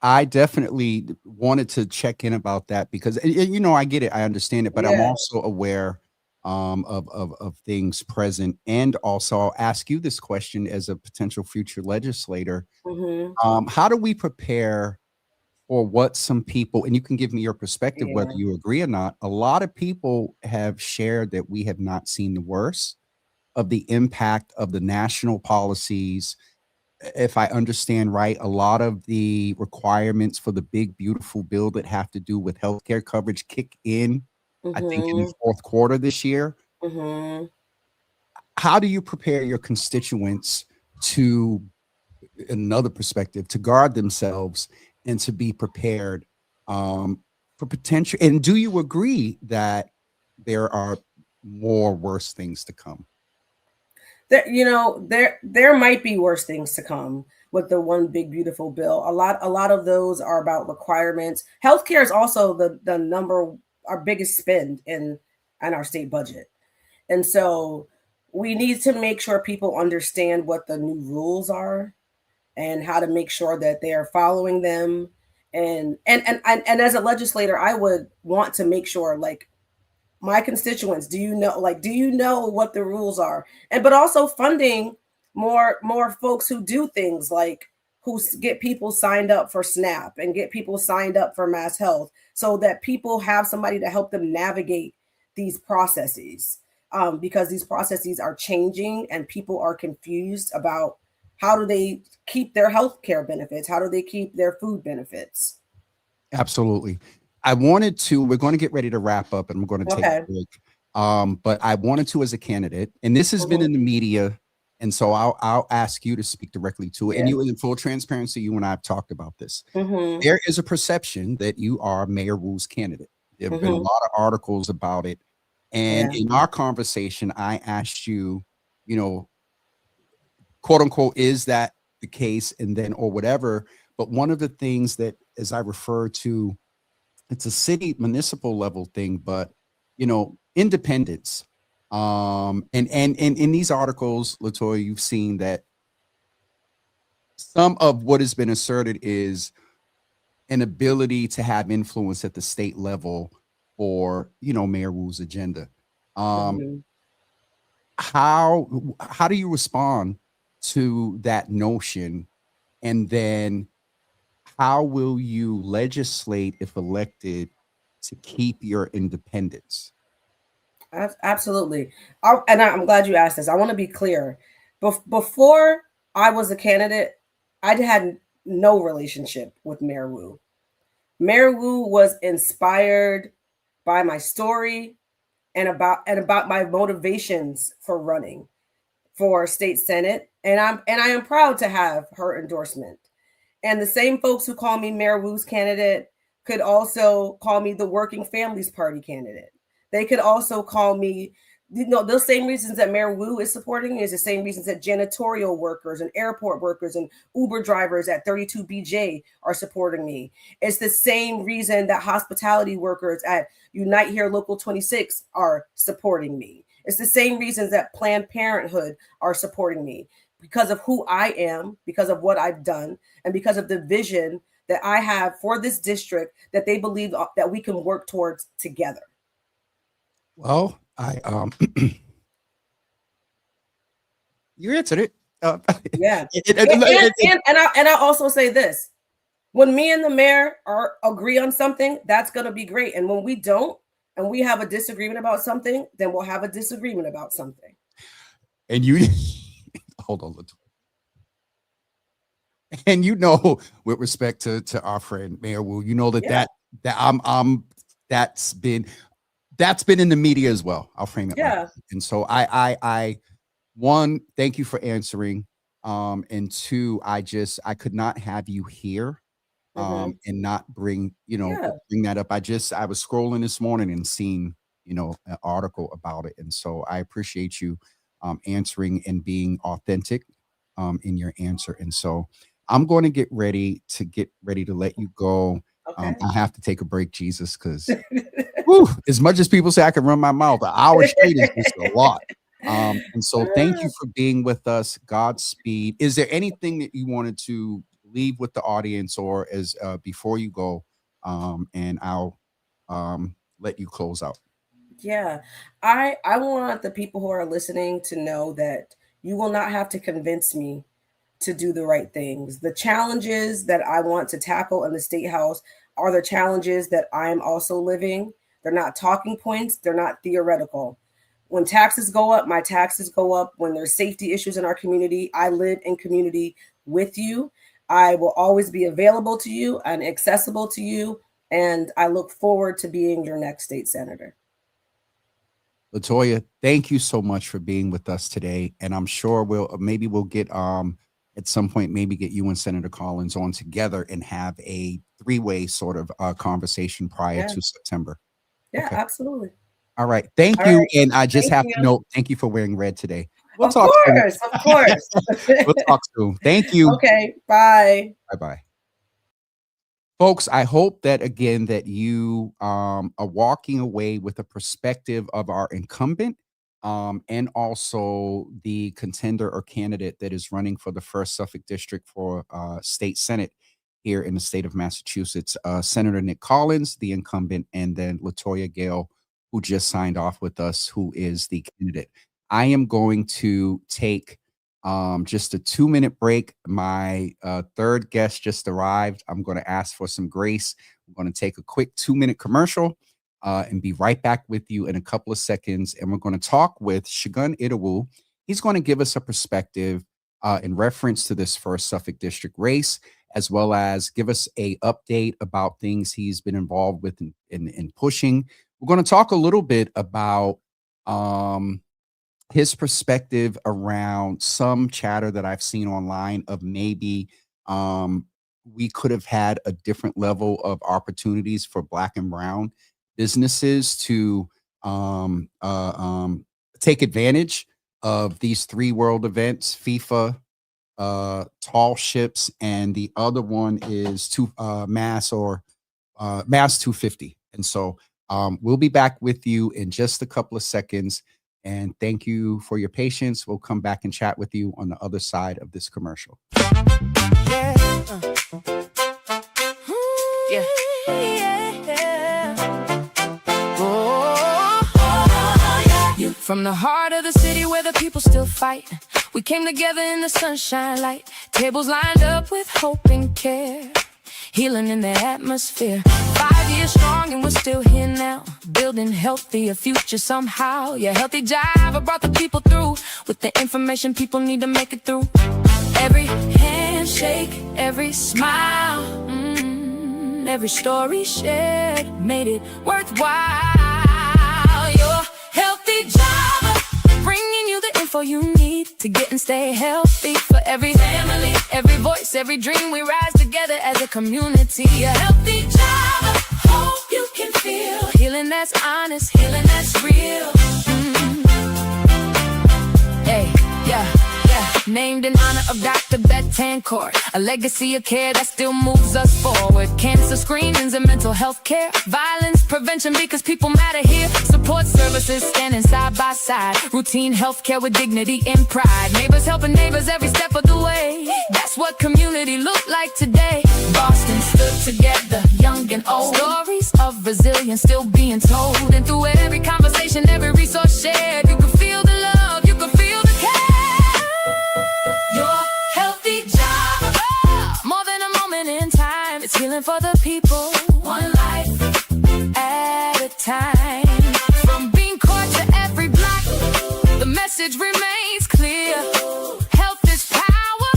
I definitely wanted to check in about that because I get it, I understand it, but I'm also aware of things present, and also I'll ask you this question as a potential future legislator. How do we prepare or what some people, and you can give me your perspective, whether Yeah. you agree or not. A lot of people have shared that we have not seen the worst of the impact of the national policies. If I understand right, a lot of the requirements for the big, beautiful bill that have to do with healthcare coverage kick in, I think, in the Mm-hmm. fourth quarter this year. Mm-hmm. How do you prepare your constituents to, another perspective, to guard themselves and to be prepared for potential? And do you agree that there are more worse things to come? There might be worse things to come with the one big beautiful bill. A lot of those are about requirements. Healthcare is also the number our biggest spend in our state budget. And so we need to make sure people understand what the new rules are and how to make sure that they are following them. And as a legislator, I would want to make sure, like, my constituents, do you know what the rules are? And but also funding more folks who do things like get people signed up for SNAP and get people signed up for Mass Health, so that people have somebody to help them navigate these processes, because these processes are changing and people are confused about how do they keep their health care benefits, how do they keep their food benefits. Absolutely. We're going to get ready to wrap up and we're going to take a Okay. break. But I wanted to, as a candidate, and this has been Mhm. in the media, and so I'll ask you to speak directly to it. And Yeah. you, in full transparency, you and I have talked about this. Mhm. There is a perception that you are Mayor Wu's candidate. There have been a Mhm. lot of articles about it. And Yeah. in our conversation, I asked you, you know, quote unquote, is that the case? And then, or whatever. But one of the things that, as I refer to, it's a city municipal level thing, but independence. And in these articles, LaToya, you've seen that some of what has been asserted is an ability to have influence at the state level for Mayor Wu's agenda. Um, Mhm. how do you respond to that notion? And then how will you legislate, if elected, to keep your independence? Absolutely. I'm glad you asked this. I want to be clear. Before I was a candidate, I had no relationship with Mayor Wu. Mayor Wu was inspired by my story and about my motivations for running for state senate, and I am proud to have her endorsement. And the same folks who call me Mayor Wu's candidate could also call me the Working Families Party candidate. They could also call me, those same reasons that Mayor Wu is supporting me is the same reasons that janitorial workers and airport workers and Uber drivers at 32BJ are supporting me. It's the same reason that hospitality workers at Unite Here Local 26 are supporting me. It's the same reasons that Planned Parenthood are supporting me, because of who I am, because of what I've done, and because of the vision that I have for this district that they believe that we can work towards together. Well, you answered it. Yeah. it- And, it- and, it- it- and, and, I, and I also say this: when me and the mayor agree on something, that's going to be great. And when we don't, and we have a disagreement about something, then we'll have a disagreement about something. and you hold on, LaToya. And with respect to our friend Mayor Wu, that Yeah. I'm that's been in the media as well. I'll frame it like Yeah. that. And so I one, thank you for answering. And two, I could not have you here Mm-hmm. and not Yeah. bring that up. I was scrolling this morning and seen, an article about it. And so I appreciate you answering and being authentic in your answer. And so I'm going to get ready to let you go. Okay. I have to take a break, Jesus, because as much as people say I can run my mouth, an hour straight is just a lot. And so thank you for being with us. Godspeed. Is there anything that you wanted to leave with the audience, or as before you go? And I'll let you close out. Yeah. I want the people who are listening to know that you will not have to convince me to do the right things. The challenges that I want to tackle in the State House are the challenges that I'm also living. They're not talking points, they're not theoretical. When taxes go up, my taxes go up. When there's safety issues in our community, I live in community with you. I will always be available to you and accessible to you. And I look forward to being your next state senator. LaToya, thank you so much for being with us today. And I'm sure we'll get at some point, maybe get you and Senator Collins on together and have a three-way sort of conversation prior to September. Yeah, okay. Absolutely. All right. Thank you. Right. And I just have to note, thank you for wearing red today. We'll talk soon. Of course. We'll talk soon. Thank you. Okay. Bye. Bye-bye. Folks, I hope that, again, that you are walking away with a perspective of our incumbent and also the contender or candidate that is running for the 1st Suffolk District for State Senate here in the state of Massachusetts. Senator Nick Collins, the incumbent, and then LaToya Gayle, who just signed off with us, who is the candidate. I am going to take just a 2-minute break. My third guest just arrived. I'm going to ask for some grace. I'm going to take a quick 2-minute commercial and be right back with you in a couple of seconds. And we're going to talk with Segun Idowu. He's going to give us a perspective in reference to this 1st Suffolk District race, as well as give us a update about things he's been involved with in pushing. We're going to talk a little bit about his perspective around some chatter that I've seen online of maybe we could have had a different level of opportunities for Black and brown businesses to take advantage of these 3 world events, FIFA, Tall Ships, and the other one is Mass 250. And so we'll be back with you in just a couple of seconds. And thank you for your patience. We'll come back and chat with you on the other side of this commercial. From the heart of the city where the people still fight, we came together in the sunshine light. Tables lined up with hope and care, healing in the atmosphere. 5 years strong and we're still here now, building healthier future somehow. Yeah, Healthy Java brought the people through with the information people need to make it through. Every handshake, every smile, every story shared made it worthwhile. Your Healthy Java, bringing you the info you need to get and stay healthy. For every family, every voice, every dream, we rise together as a community. A Healthy Java, hope you can feel. Healing that's honest, healing that's real. Hey, yeah. Named in honor of Dr. Betancourt, a legacy of care that still moves us forward. Cancer screenings and mental health care, violence prevention because people matter here. Support services standing side by side, routine health care with dignity and pride. Neighbors helping neighbors every step of the way. That's what community looked like today. Boston stood together, young and old. Stories of resilience still being told. And through every conversation, every resource shared, you can feel the love, you can feel the care. It's healing for the people, one life at a time. From being court to every block, the message remains clear. Health is power,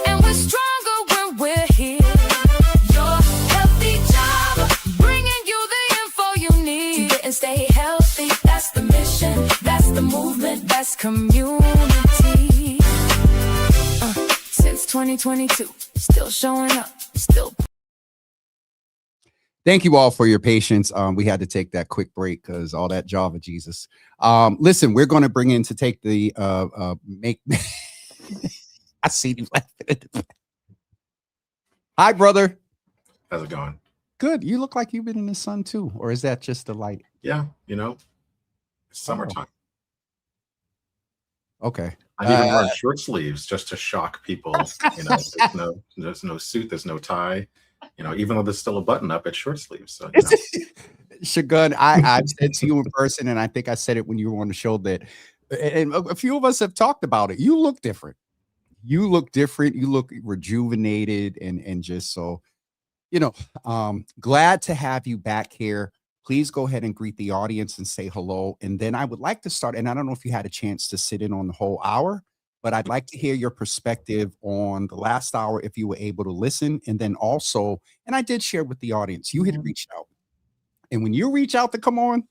and we're stronger when we're here. Your Healthy Java, bringing you the info you need to get and stay healthy. That's the mission, that's the movement, that's community. Since 2022, still showing up, still. Thank you all for your patience. We had to take that quick break because all that Java Jesus. Listen, we're going to bring in to take the I see you laughing. Hi, brother. How's it going? Good. You look like you've been in the sun too, or is that just the light? Yeah, it's summertime. Okay. I'm even wearing short sleeves just to shock people. There's no suit, there's no tie. Even though there's still a button up, it's short sleeves. So, Segun, I've said to you in person, and I think I said it when you were on the show, that, and a few of us have talked about it. You look different. you look different. You look rejuvenated and just so, glad to have you back here. Please go ahead and greet the audience and say hello. And then I would like to start, and I don't know if you had a chance to sit in on the whole hour, but I'd like to hear your perspective on the last hour if you were able to listen. And then also, and I did share with the audience, you had reached out. And when you reach out to come on,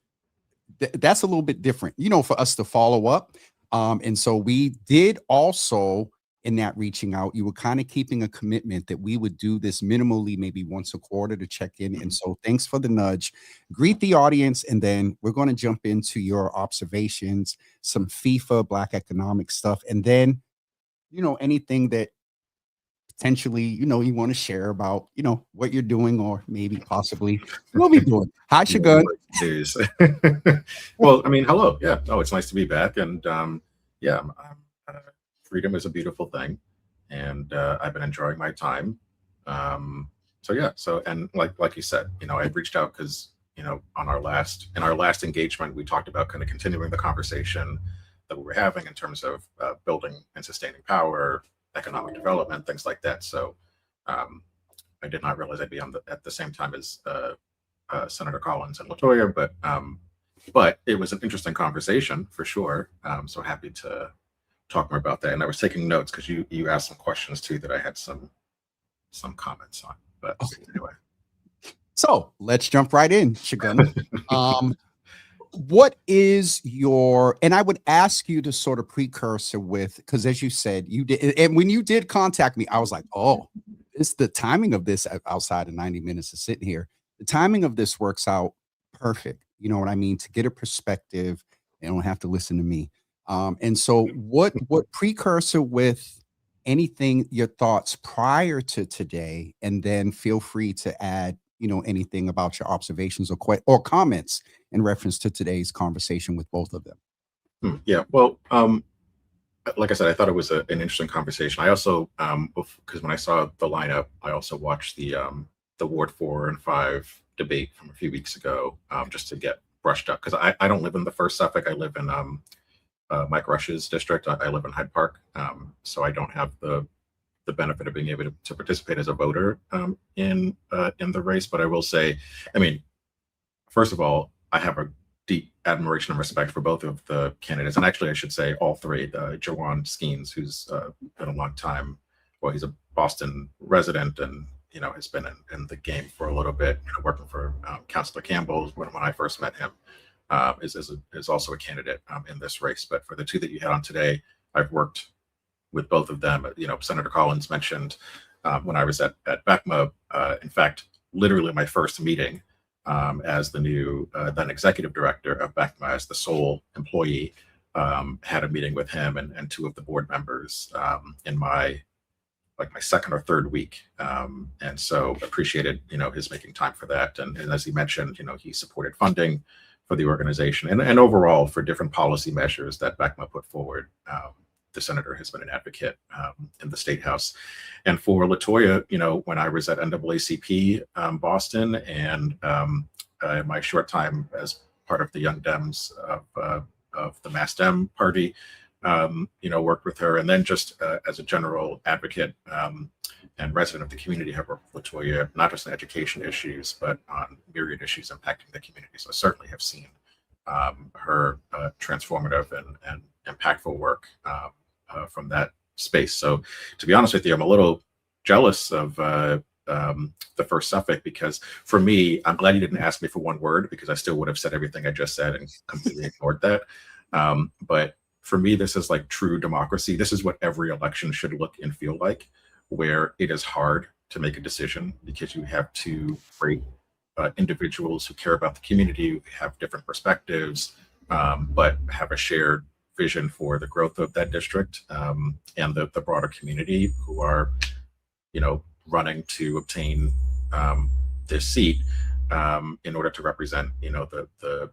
that's a little bit different, for us to follow up. And so we did also, in that reaching out, you were kind of keeping a commitment that we would do this minimally, maybe once a quarter to check in. And so thanks for the nudge. Greet the audience, and then we're going to jump into your observations, some FIFA, Black economic stuff, and then, anything that potentially, you want to share about, what you're doing or maybe possibly we'll be doing. Hi, Segun. Well, I mean, hello. Yeah. Oh, it's nice to be back. And yeah, freedom is a beautiful thing. And I've been enjoying my time. So yeah. So, and like you said, I reached out because, in our last engagement, we talked about kind of continuing the conversation that we were having in terms of building and sustaining power, economic development, things like that. So I did not realize I'd be on at the same time as Senator Collins and LaToya, but it was an interesting conversation for sure. So happy to talk more about that. And I was taking notes because you asked some questions too that I had some comments on. But anyway. So let's jump right in, Segun. What is your, and I would ask you to sort of precursor with, because as you said, you did, and when you did contact me, I was like, oh, it's the timing of this outside of 90 minutes of sitting here. The timing of this works out perfect. You know what I mean? To get a perspective, they don't have to listen to me. And so what precursor with anything, your thoughts prior to today, and then feel free to add, anything about your observations or comments in reference to today's conversation with both of them. Yeah, well, like I said, I thought it was an interesting conversation. I also, because when I saw the lineup, I also watched the Ward 4 and 5 debate from a few weeks ago, just to get brushed up. Because I don't live in the first Suffolk. I live in Mike Rush's district. I live in Hyde Park, so I don't have the benefit of being able to participate as a voter in the race. But I will say, I mean, first of all, I have a deep admiration and respect for both of the candidates, and actually, I should say all three. Jawan Skeens, who's been a long time, well, he's a Boston resident and has been in the game for a little bit, working for Councilor Campbell when I first met him. Is also a candidate in this race. But for the two that you had on today, I've worked with both of them. Senator Collins mentioned when I was at BACMA, in fact, literally my first meeting as the new then executive director of BACMA, as the sole employee, had a meeting with him and two of the board members in my second or third week. And so appreciated, his making time for that. And as he mentioned, he supported funding for the organization and overall for different policy measures that BACMA put forward. The senator has been an advocate in the State House. And for LaToya, when I was at NAACP Boston and my short time as part of the Young Dems of the Mass Dem Party, worked with her. And then just as a general advocate and resident of the community, have worked with LaToya, not just on education issues, but on myriad issues impacting the community. So I certainly have seen her transformative and impactful work from that space. So to be honest with you, I'm a little jealous of the first Suffolk, because for me, I'm glad you didn't ask me for one word, because I still would have said everything I just said and completely ignored that. But for me, this is like true democracy. This is what every election should look and feel like, where it is hard to make a decision because you have two great individuals who care about the community, who have different perspectives, but have a shared vision for the growth of that district and the broader community, who are, running to obtain this seat in order to represent, the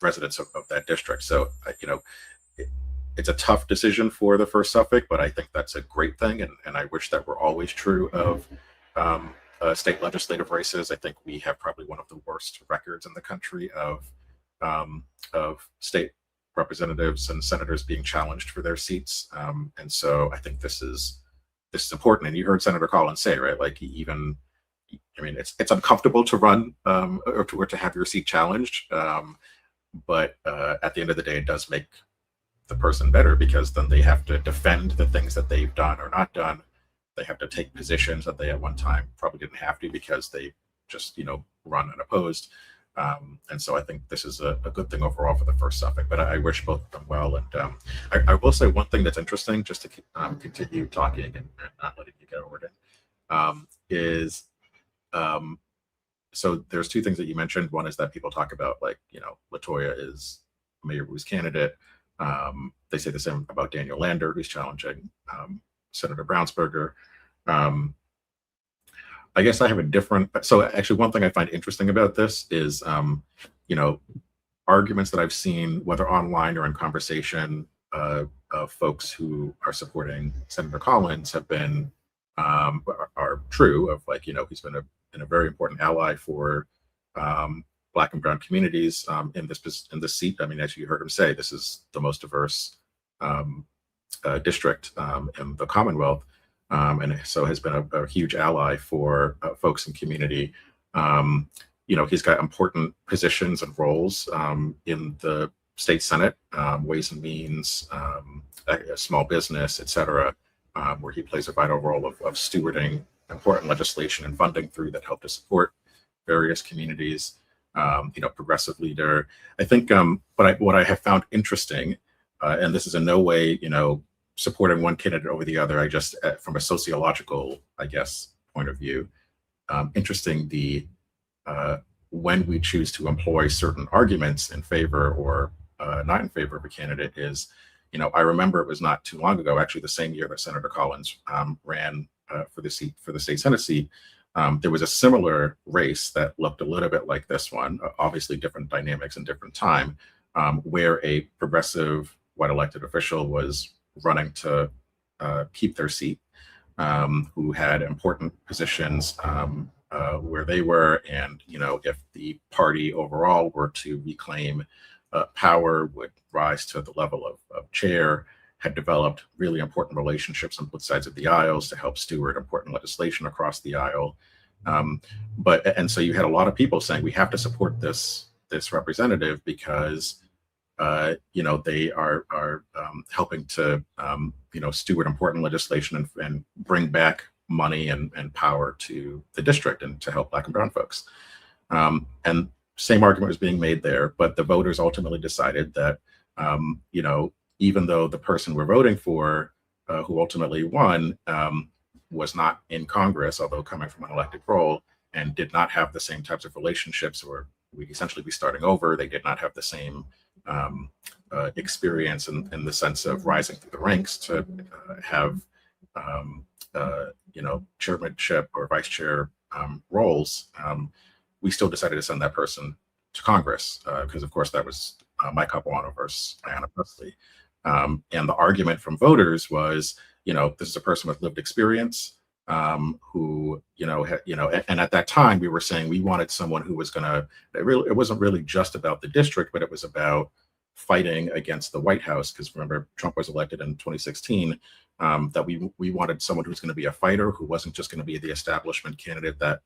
residents of that district. So, it's a tough decision for the first Suffolk, but I think that's a great thing, and I wish that were always true of state legislative races. I think we have probably one of the worst records in the country of state representatives and senators being challenged for their seats. And so I think this is important. And you heard Senator Collins say, right, like it's uncomfortable to run or to have your seat challenged. But at the end of the day, it does make the person better, because then they have to defend the things that they've done or not done. They have to take positions that they at one time probably didn't have to, because they just, run unopposed. And so I think this is a good thing overall for the first Suffolk, but I wish both of them well. And I will say one thing that's interesting, just to continue talking and not letting you get a word in, is so there's two things that you mentioned. One is that people talk about, like, LaToya is Mayor Wu's candidate. They say the same about Daniel Lander, who's challenging Senator Brownsberger. I guess I have a different. So actually, one thing I find interesting about this is, arguments that I've seen, whether online or in conversation, of folks who are supporting Senator Collins have been are true. Of, like, he's been a very important ally for Black and brown communities in this seat. I mean, as you heard him say, this is the most diverse district in the Commonwealth, and so has been a huge ally for folks in community. He's got important positions and roles in the state Senate, Ways and Means, small business, et cetera, where he plays a vital role of stewarding important legislation and funding through that help to support various communities. Progressive leader. I think what I have found interesting, and this is in no way, supporting one candidate over the other. I just, from a sociological, I guess, point of view, interesting when we choose to employ certain arguments in favor or not in favor of a candidate is, I remember it was not too long ago, actually the same year that Senator Collins ran for the state Senate seat. There was a similar race that looked a little bit like this one, obviously different dynamics and different time, where a progressive white elected official was running to keep their seat, who had important positions where they were. And, if the party overall were to reclaim power, would rise to the level of chair, had developed really important relationships on both sides of the aisles to help steward important legislation across the aisle. And so you had a lot of people saying, we have to support this representative because, they are helping to, steward important legislation and bring back money and power to the district and to help Black and brown folks. And same argument was being made there, but the voters ultimately decided that, even though the person we're voting for, who ultimately won, was not in Congress, although coming from an elected role, and did not have the same types of relationships, or we'd essentially be starting over. They did not have the same experience in the sense of rising through the ranks to have, chairmanship or vice chair roles. We still decided to send that person to Congress because, of course, that was Mike Capuano versus Ayanna Pressley. And the argument from voters was, this is a person with lived experience who, and at that time we were saying we wanted someone who was it wasn't really just about the district, but it was about fighting against the White House. Because remember, Trump was elected in 2016, that we wanted someone who was going to be a fighter, who wasn't just going to be the establishment candidate that,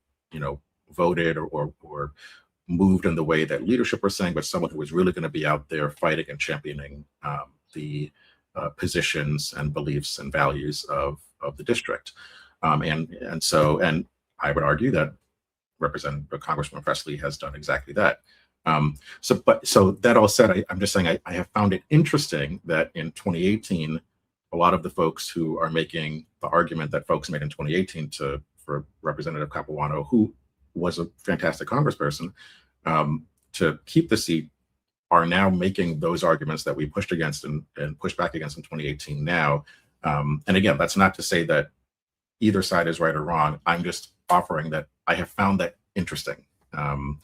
voted or moved in the way that leadership was saying, but someone who was really going to be out there fighting and championing the positions and beliefs and values of the district. And so I would argue that Congressman Presley has done exactly that. So that all said, I'm just saying I have found it interesting that in 2018, a lot of the folks who are making the argument that folks made in 2018 for Representative Capuano, who was a fantastic congressperson, to keep the seat, are now making those arguments that we pushed against and pushed back against in 2018 now. And again, that's not to say that either side is right or wrong. I'm just offering that I have found that interesting. When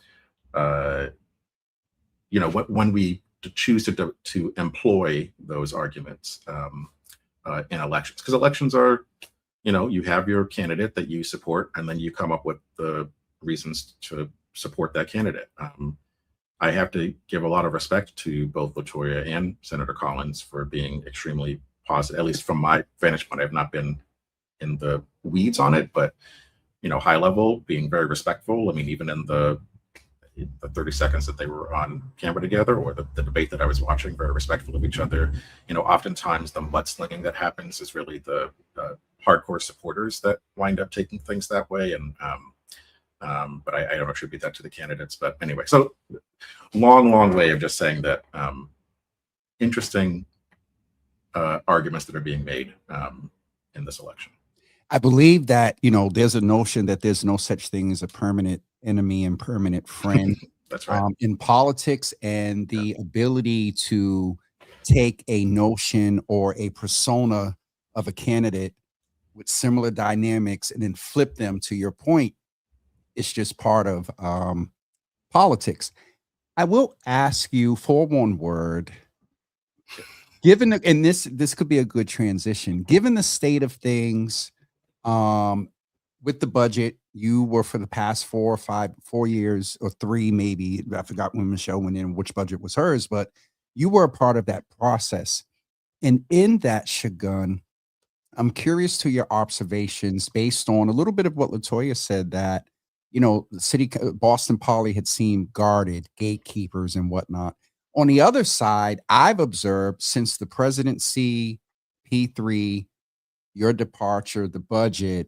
we choose to employ those arguments in elections, because elections are, you have your candidate that you support, and then you come up with the reasons to support that candidate. I have to give a lot of respect to both LaToya and Senator Collins for being extremely positive, at least from my vantage point. I've not been in the weeds on it, but high level, being very respectful. I mean, even in the 30 seconds that they were on camera together, or the debate that I was watching, very respectful of each other. Oftentimes the mudslinging that happens is really the hardcore supporters that wind up taking things that way. And but I don't attribute that to the candidates. But anyway, so long way of just saying that interesting arguments that are being made in this election. I believe that, there's a notion that there's no such thing as a permanent enemy and permanent friend. That's right. In politics, and the ability to take a notion or a persona of a candidate with similar dynamics and then flip them, to your point, it's just part of politics. I will ask you for one word. Given and this could be a good transition. Given the state of things, with the budget, you were for the past 4 years or 3, maybe, I forgot when Michelle went in, which budget was hers, but you were a part of that process. And in that, Segun, I'm curious to your observations based on a little bit of what LaToya said, that, the city, Boston Poly had seemed guarded, gatekeepers and whatnot. On the other side, I've observed since the presidency, P3, your departure, the budget,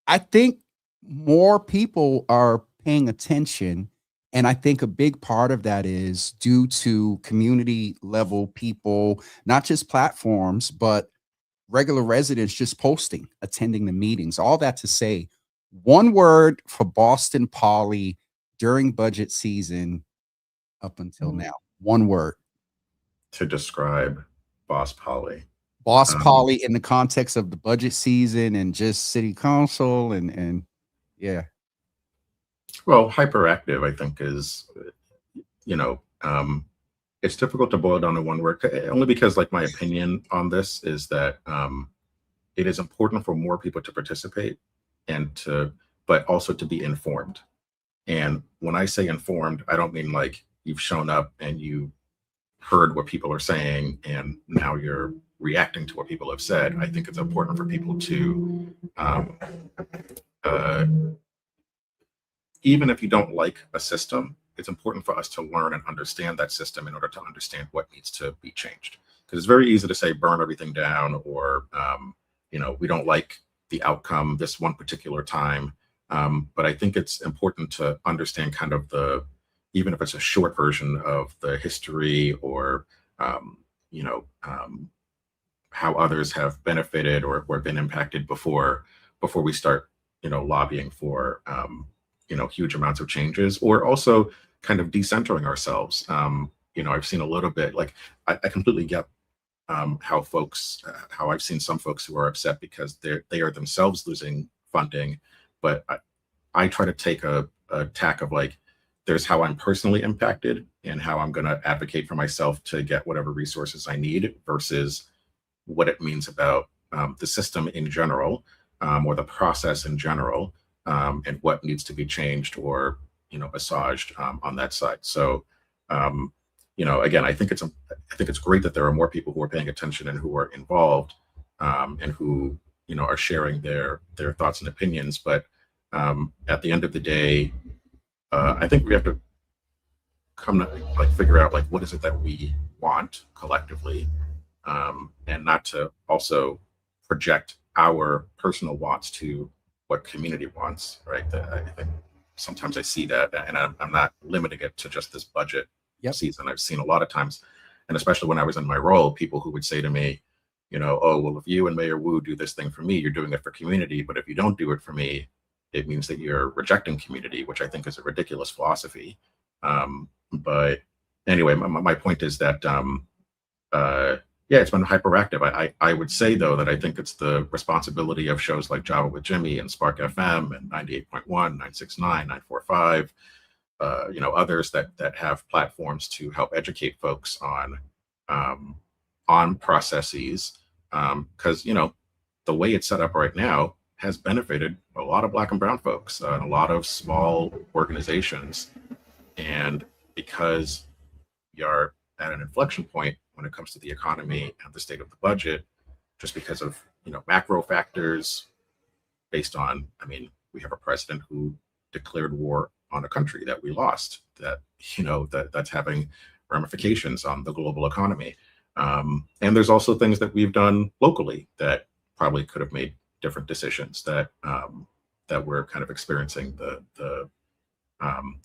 I think more people are paying attention. And I think a big part of that is due to community level people, not just platforms, but regular residents just posting, attending the meetings. All that to say, one word for Boston Poly during budget season up until now. One word To describe Boss Poly. Boss Poly in the context of the budget season and just city council and yeah. Well, hyperactive, I think, is, it's difficult to boil down to one word, only because, like, my opinion on this is that it is important for more people to participate but also to be informed. And when I say informed, I don't mean like you've shown up and you heard what people are saying and now you're reacting to what people have said. I think it's important for people to, even if you don't like a system, it's important for us to learn and understand that system in order to understand what needs to be changed. Because it's very easy to say burn everything down, or we don't like the outcome this one particular time. But I think it's important to understand kind of even if it's a short version of the history, or how others have benefited or been impacted before we start lobbying for huge amounts of changes, or also kind of decentering ourselves. I've seen a little bit, like, I completely get how I've seen some folks who are upset because they are themselves losing funding, but I try to take a tack of, like, there's how I'm personally impacted and how I'm going to advocate for myself to get whatever resources I need, versus what it means about the system in general, or the process in general, and what needs to be changed or massaged on that side. So again, I think it's great that there are more people who are paying attention and who are involved, and who are sharing their thoughts and opinions. But at the end of the day, I think we have to come to figure out what is it that we want collectively, and not to also project our personal wants to what community wants, right? I think sometimes I see that, and I'm not limiting it to just this budget season. I've seen a lot of times, and especially when I was in my role, people who would say to me, oh, well, if you and Mayor Wu do this thing for me, you're doing it for community, but if you don't do it for me, it means that you're rejecting community, which I think is a ridiculous philosophy. But anyway, my point is that, it's been hyperactive. I would say, though, that I think it's the responsibility of shows like Java with Jimmy and Spark FM and 98.1, 969, 945, others that have platforms to help educate folks on processes. Because, the way it's set up right now has benefited a lot of Black and brown folks, and a lot of small organizations And because we are at an inflection point when it comes to the economy and the state of the budget, just because of, macro factors based on, we have a president who declared war on a country that we lost, that's having ramifications on the global economy. And there's also things that we've done locally that probably could have made different decisions that we're kind of experiencing the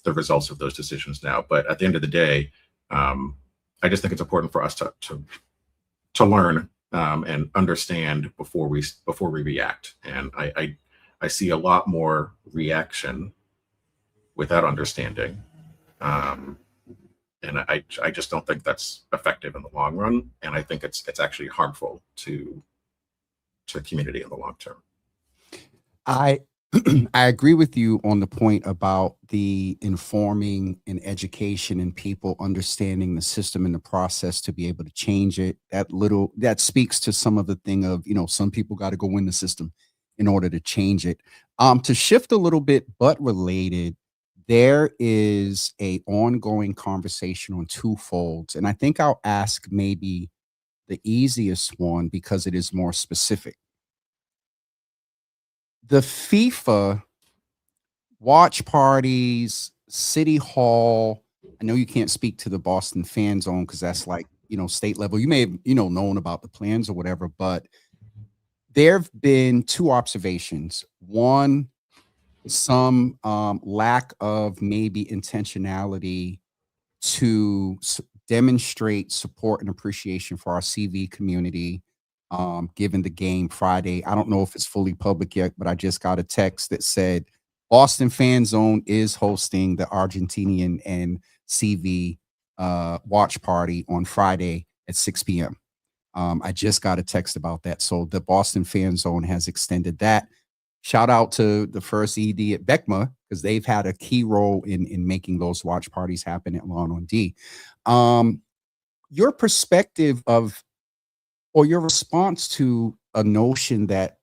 results of those decisions now. But at the end of the day, I just think it's important for us to learn and understand before we react. And I see a lot more reaction without understanding. And I just don't think that's effective in the long run. And I think it's actually harmful to community in the long term. I agree with you on the point about the informing and education and people understanding the system and the process to be able to change it. That speaks to some of the thing of, some people got to go in the system in order to change it. To shift a little bit, but related, there is a ongoing conversation on two folds. And I think I'll ask maybe the easiest one because it is more specific. The FIFA watch parties, City Hall. I know you can't speak to the Boston fan zone because that's like, state level. You may have, known about the plans or whatever, but there have been two observations. One, some lack of maybe intentionality to demonstrate support and appreciation for our CV community, given the game Friday. I don't know if it's fully public yet, but I just got a text that said Boston Fan Zone is hosting the Argentinian and CV watch party on Friday at 6 p.m. I just got a text about that. So the Boston Fan Zone has extended that. Shout out to the first ED at BECMA because they've had a key role in making those watch parties happen at Lawn on D. Your perspective of, or your response to a notion that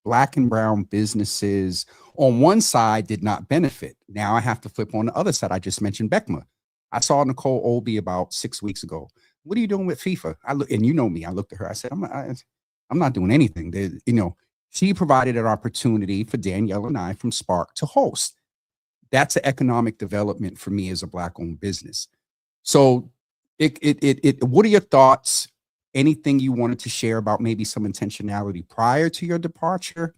Black and brown businesses on one side did not benefit. Now I have to flip on the other side. I just mentioned BECMA. I saw Nicole Olby about 6 weeks ago. What are you doing with FIFA? And you know me. I looked at her. I said, I'm not doing anything. She provided an opportunity for Danielle and I from Spark to host. That's an economic development for me as a Black-owned business. So, what are your thoughts? Anything you wanted to share about maybe some intentionality prior to your departure,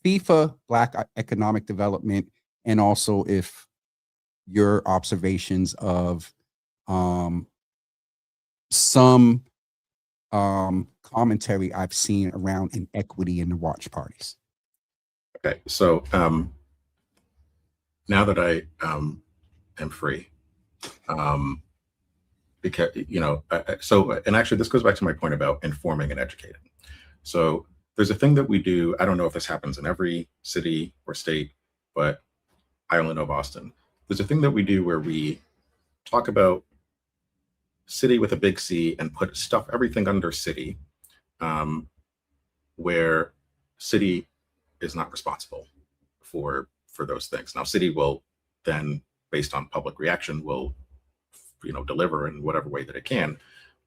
FIFA, Black economic development, and also if your observations of some commentary I've seen around inequity in the watch parties. Okay, so now that I am free, because and actually this goes back to my point about informing and educating. So there's a thing that we do. I don't know if this happens in every city or state, but I only know Boston. There's a thing that we do where we talk about city with a big C and put everything under city, where city is not responsible for those things. Now, city will then, based on public reaction, will deliver in whatever way that it can.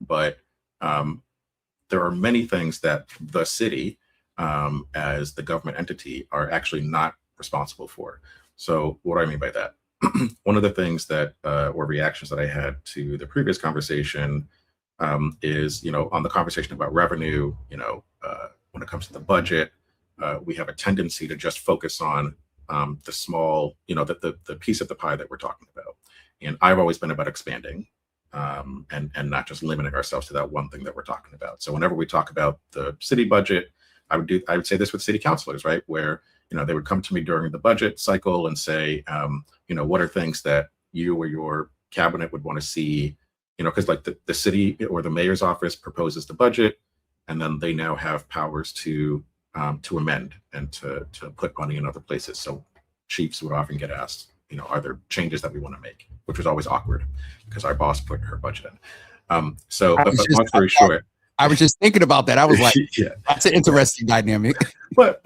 But there are many things that the city, as the government entity, are actually not responsible for. So what do I mean by that? One of the things that or reactions that I had to the previous conversation is, on the conversation about revenue, when it comes to the budget, we have a tendency to just focus on the small, the piece of the pie that we're talking about. And I've always been about expanding and not just limiting ourselves to that one thing that we're talking about. So whenever we talk about the city budget, I would say this with city councilors, right? Where, they would come to me during the budget cycle and say, what are things that you or your cabinet would want to see, because like the city or the mayor's office proposes the budget, and then they now have powers to amend and to put money in other places. So chiefs would often get asked, are there changes that we want to make, which was always awkward because our boss put her budget in. But long story short, I was just thinking about that. I was like, yeah, that's an interesting dynamic. But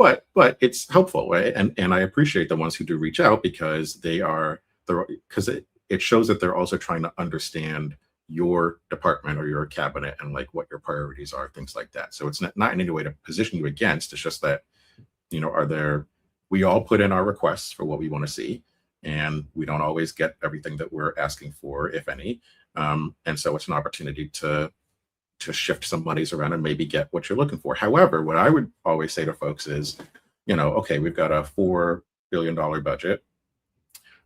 it's helpful, right? And I appreciate the ones who do reach out because they are because it shows that they're also trying to understand your department or your cabinet and like what your priorities are, things like that. So it's not in any way to position you against. It's just that, we all put in our requests for what we want to see, and we don't always get everything that we're asking for, if any. And so it's an opportunity to shift some monies around and maybe get what you're looking for. However, what I would always say to folks is, okay, we've got a $4 billion budget.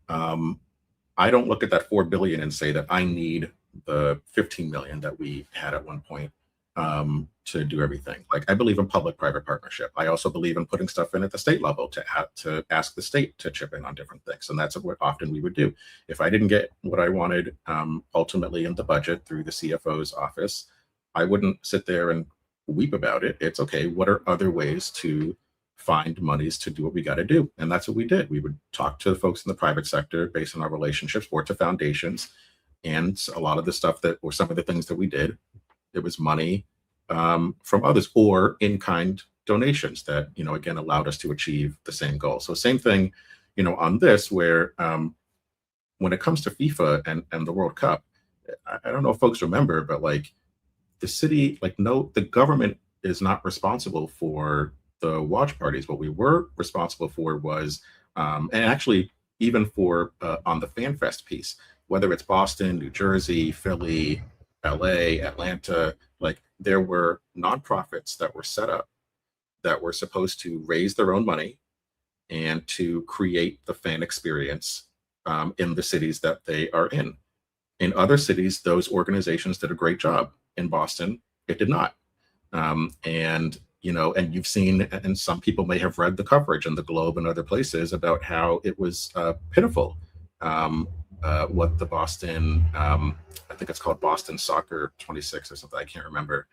I don't look at that $4 billion and say that I need the 15 million that we had at one point to do everything. Like, I believe in public-private partnership. I also believe in putting stuff in at the state level to ask the state to chip in on different things. And that's what often we would do. If I didn't get what I wanted ultimately in the budget through the CFO's office, I wouldn't sit there and weep about it. It's okay, what are other ways to find monies to do what we got to do? And that's what we did. We would talk to folks in the private sector based on our relationships, or to foundations. And a lot of the stuff or some of the things that we did, it was money from others or in-kind donations that, again, allowed us to achieve the same goal. So same thing, on this, where when it comes to FIFA and the World Cup, I don't know if folks remember, but like the city, the government is not responsible for the watch parties. What we were responsible for was, and actually even for on the Fan Fest piece, whether it's Boston, New Jersey, Philly, LA, Atlanta, there were nonprofits that were set up that were supposed to raise their own money and to create the fan experience in the cities that they are in. In other cities, those organizations did a great job. In Boston, it did not. And you've seen, and some people may have read the coverage in the Globe and other places about how it was pitiful. What the Boston, I think it's called Boston Soccer 26 or something, I can't remember.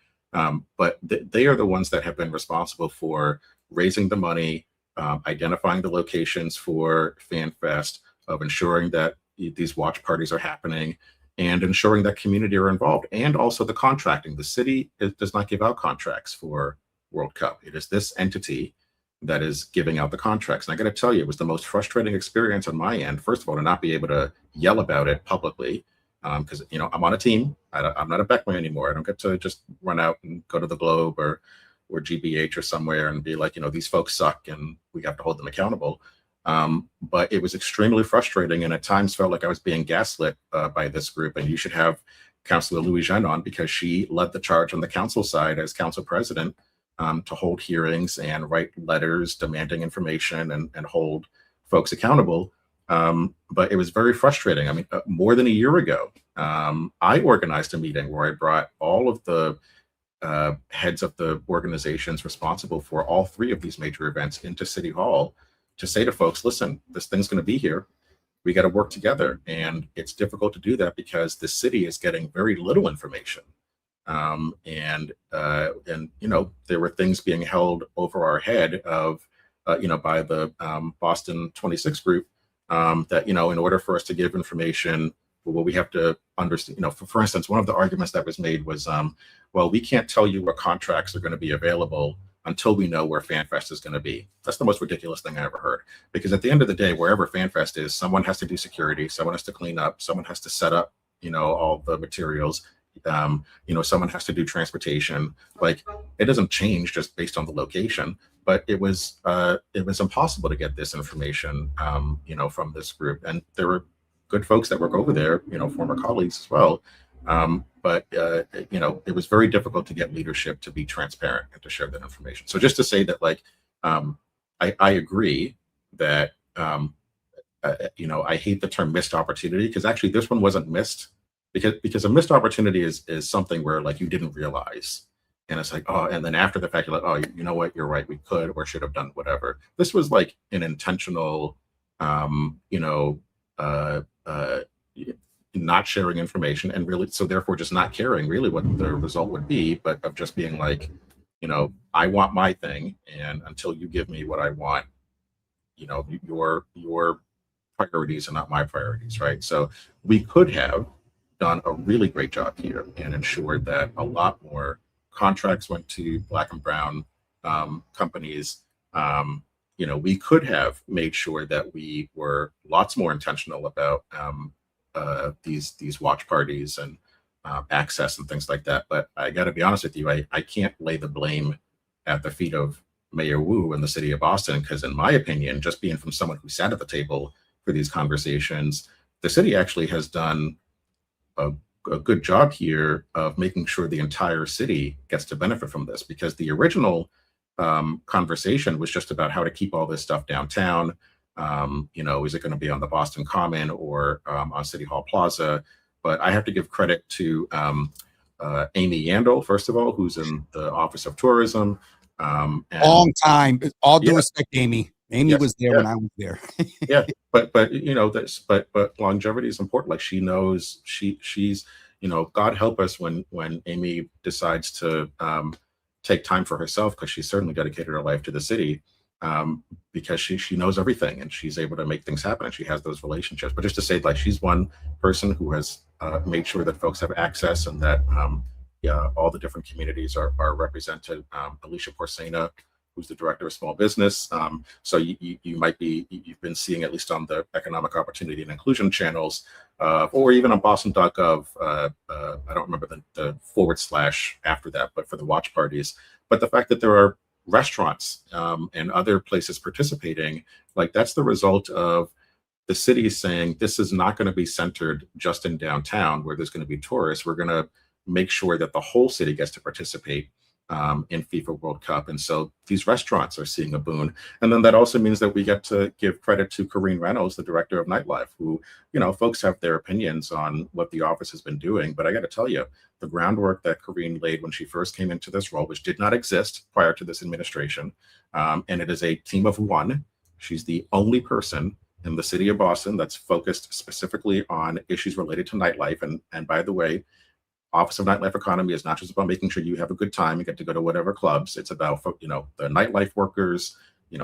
But they are the ones that have been responsible for raising the money, identifying the locations for Fan Fest, of ensuring that these watch parties are happening, and ensuring that community are involved, and also the contracting. The city does not give out contracts for World Cup. It is this entity that is giving out the contracts. And I got to tell you, it was the most frustrating experience on my end, first of all, to not be able to yell about it publicly, because I'm on a team. I'm not a Beckman anymore. I don't get to just run out and go to the Globe or GBH or somewhere and be like, these folks suck and we have to hold them accountable. But it was extremely frustrating, and at times felt like I was being gaslit by this group. And you should have Councilor Louis Jeanne on, because she led the charge on the council side as council president to hold hearings and write letters demanding information and hold folks accountable. But it was very frustrating. I mean, more than a year ago, I organized a meeting where I brought all of the heads of the organizations responsible for all three of these major events into City Hall to say to folks, listen, this thing's going to be here. We got to work together. And it's difficult to do that because the city is getting very little information. And there were things being held over our head of, by the Boston 26 group that, in order for us to give information, well, we have to understand, for instance, one of the arguments that was made was, well, we can't tell you what contracts are going to be available until we know where FanFest is going to be. That's the most ridiculous thing I ever heard. Because at the end of the day, wherever FanFest is, someone has to do security, someone has to clean up, someone has to set up, all the materials. Someone has to do transportation. Like, it doesn't change just based on the location. But it was impossible to get this information, from this group. And there were good folks that work over there, former colleagues as well. But it was very difficult to get leadership to be transparent and to share that information. So just to say that, I agree that, I hate the term missed opportunity, because actually this one wasn't missed, because a missed opportunity is something where you didn't realize. And it's and then after the fact, you're like, you know what, you're right, we could or should have done whatever. This was an intentional, not sharing information, and really, so therefore just not caring really what the result would be, but of just being I want my thing, and until you give me what I want, your priorities are not my priorities, right? So we could have done a really great job here and ensured that a lot more contracts went to Black and Brown companies. We could have made sure that we were lots more intentional about these watch parties and access and things like that. But I got to be honest with you, I can't lay the blame at the feet of Mayor Wu and the city of Boston, because in my opinion, just being from someone who sat at the table for these conversations, the city actually has done a good job here of making sure the entire city gets to benefit from this, because the original conversation was just about how to keep all this stuff downtown. Is it going to be on the Boston Common or on City Hall Plaza? But I have to give credit to Amy Yandel, first of all, who's in the Office of Tourism. And, Long time. All due Yeah. respect, Amy. Amy Yes, was there yeah. when I was there. Yeah, but but longevity is important. Like, she knows she's God help us when Amy decides to take time for herself, because she's certainly dedicated her life to the city, because she knows everything and she's able to make things happen and she has those relationships. But just to say, like, she's one person who has made sure that folks have access and that all the different communities are represented. Alicia Porcena, who's the director of small business. So you've been seeing, at least on the economic opportunity and inclusion channels, or even on Boston.gov. I don't remember the / after that, but for the watch parties. But the fact that there are restaurants and other places participating, like, that's the result of the city saying, this is not going to be centered just in downtown where there's going to be tourists. We're going to make sure that the whole city gets to participate in FIFA World Cup. And so these restaurants are seeing a boon. And then that also means that we get to give credit to Corinne Reynolds, the director of nightlife, who, folks have their opinions on what the office has been doing. But I got to tell you, the groundwork that Corinne laid when she first came into this role, which did not exist prior to this administration, and it is a team of one. She's the only person in the city of Boston that's focused specifically on issues related to nightlife. And by the way, Office of Nightlife Economy is not just about making sure you have a good time and get to go to whatever clubs. It's about, the nightlife workers,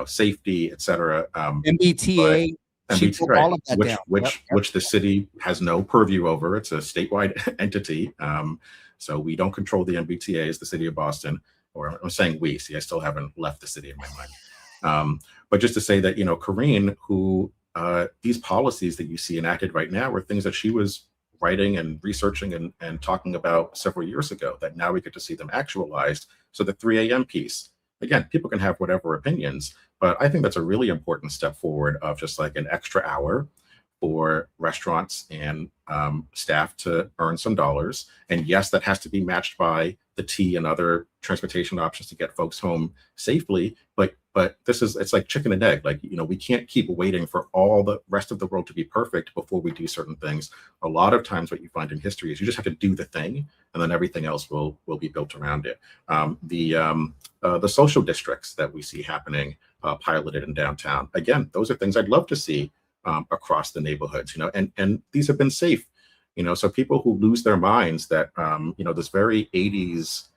safety, et cetera. MBTA. She MBTA, broke right, all of that down. which the city has no purview over. It's a statewide entity. So we don't control the MBTA as the city of Boston, or I'm saying we. See, I still haven't left the city in my mind. But just to say that, Corinne, who these policies that you see enacted right now were things that she was writing and researching and talking about several years ago, that now we get to see them actualized. So the 3 a.m. piece, again, people can have whatever opinions, but I think that's a really important step forward of just like an extra hour for restaurants and staff to earn some dollars. And yes, that has to be matched by the T and other transportation options to get folks home safely. But it's like chicken and egg. Like, we can't keep waiting for all the rest of the world to be perfect before we do certain things. A lot of times what you find in history is you just have to do the thing, and then everything else will be built around it. The social districts that we see happening, piloted in downtown, again, those are things I'd love to see across the neighborhoods, and these have been safe, so people who lose their minds that, this very 80s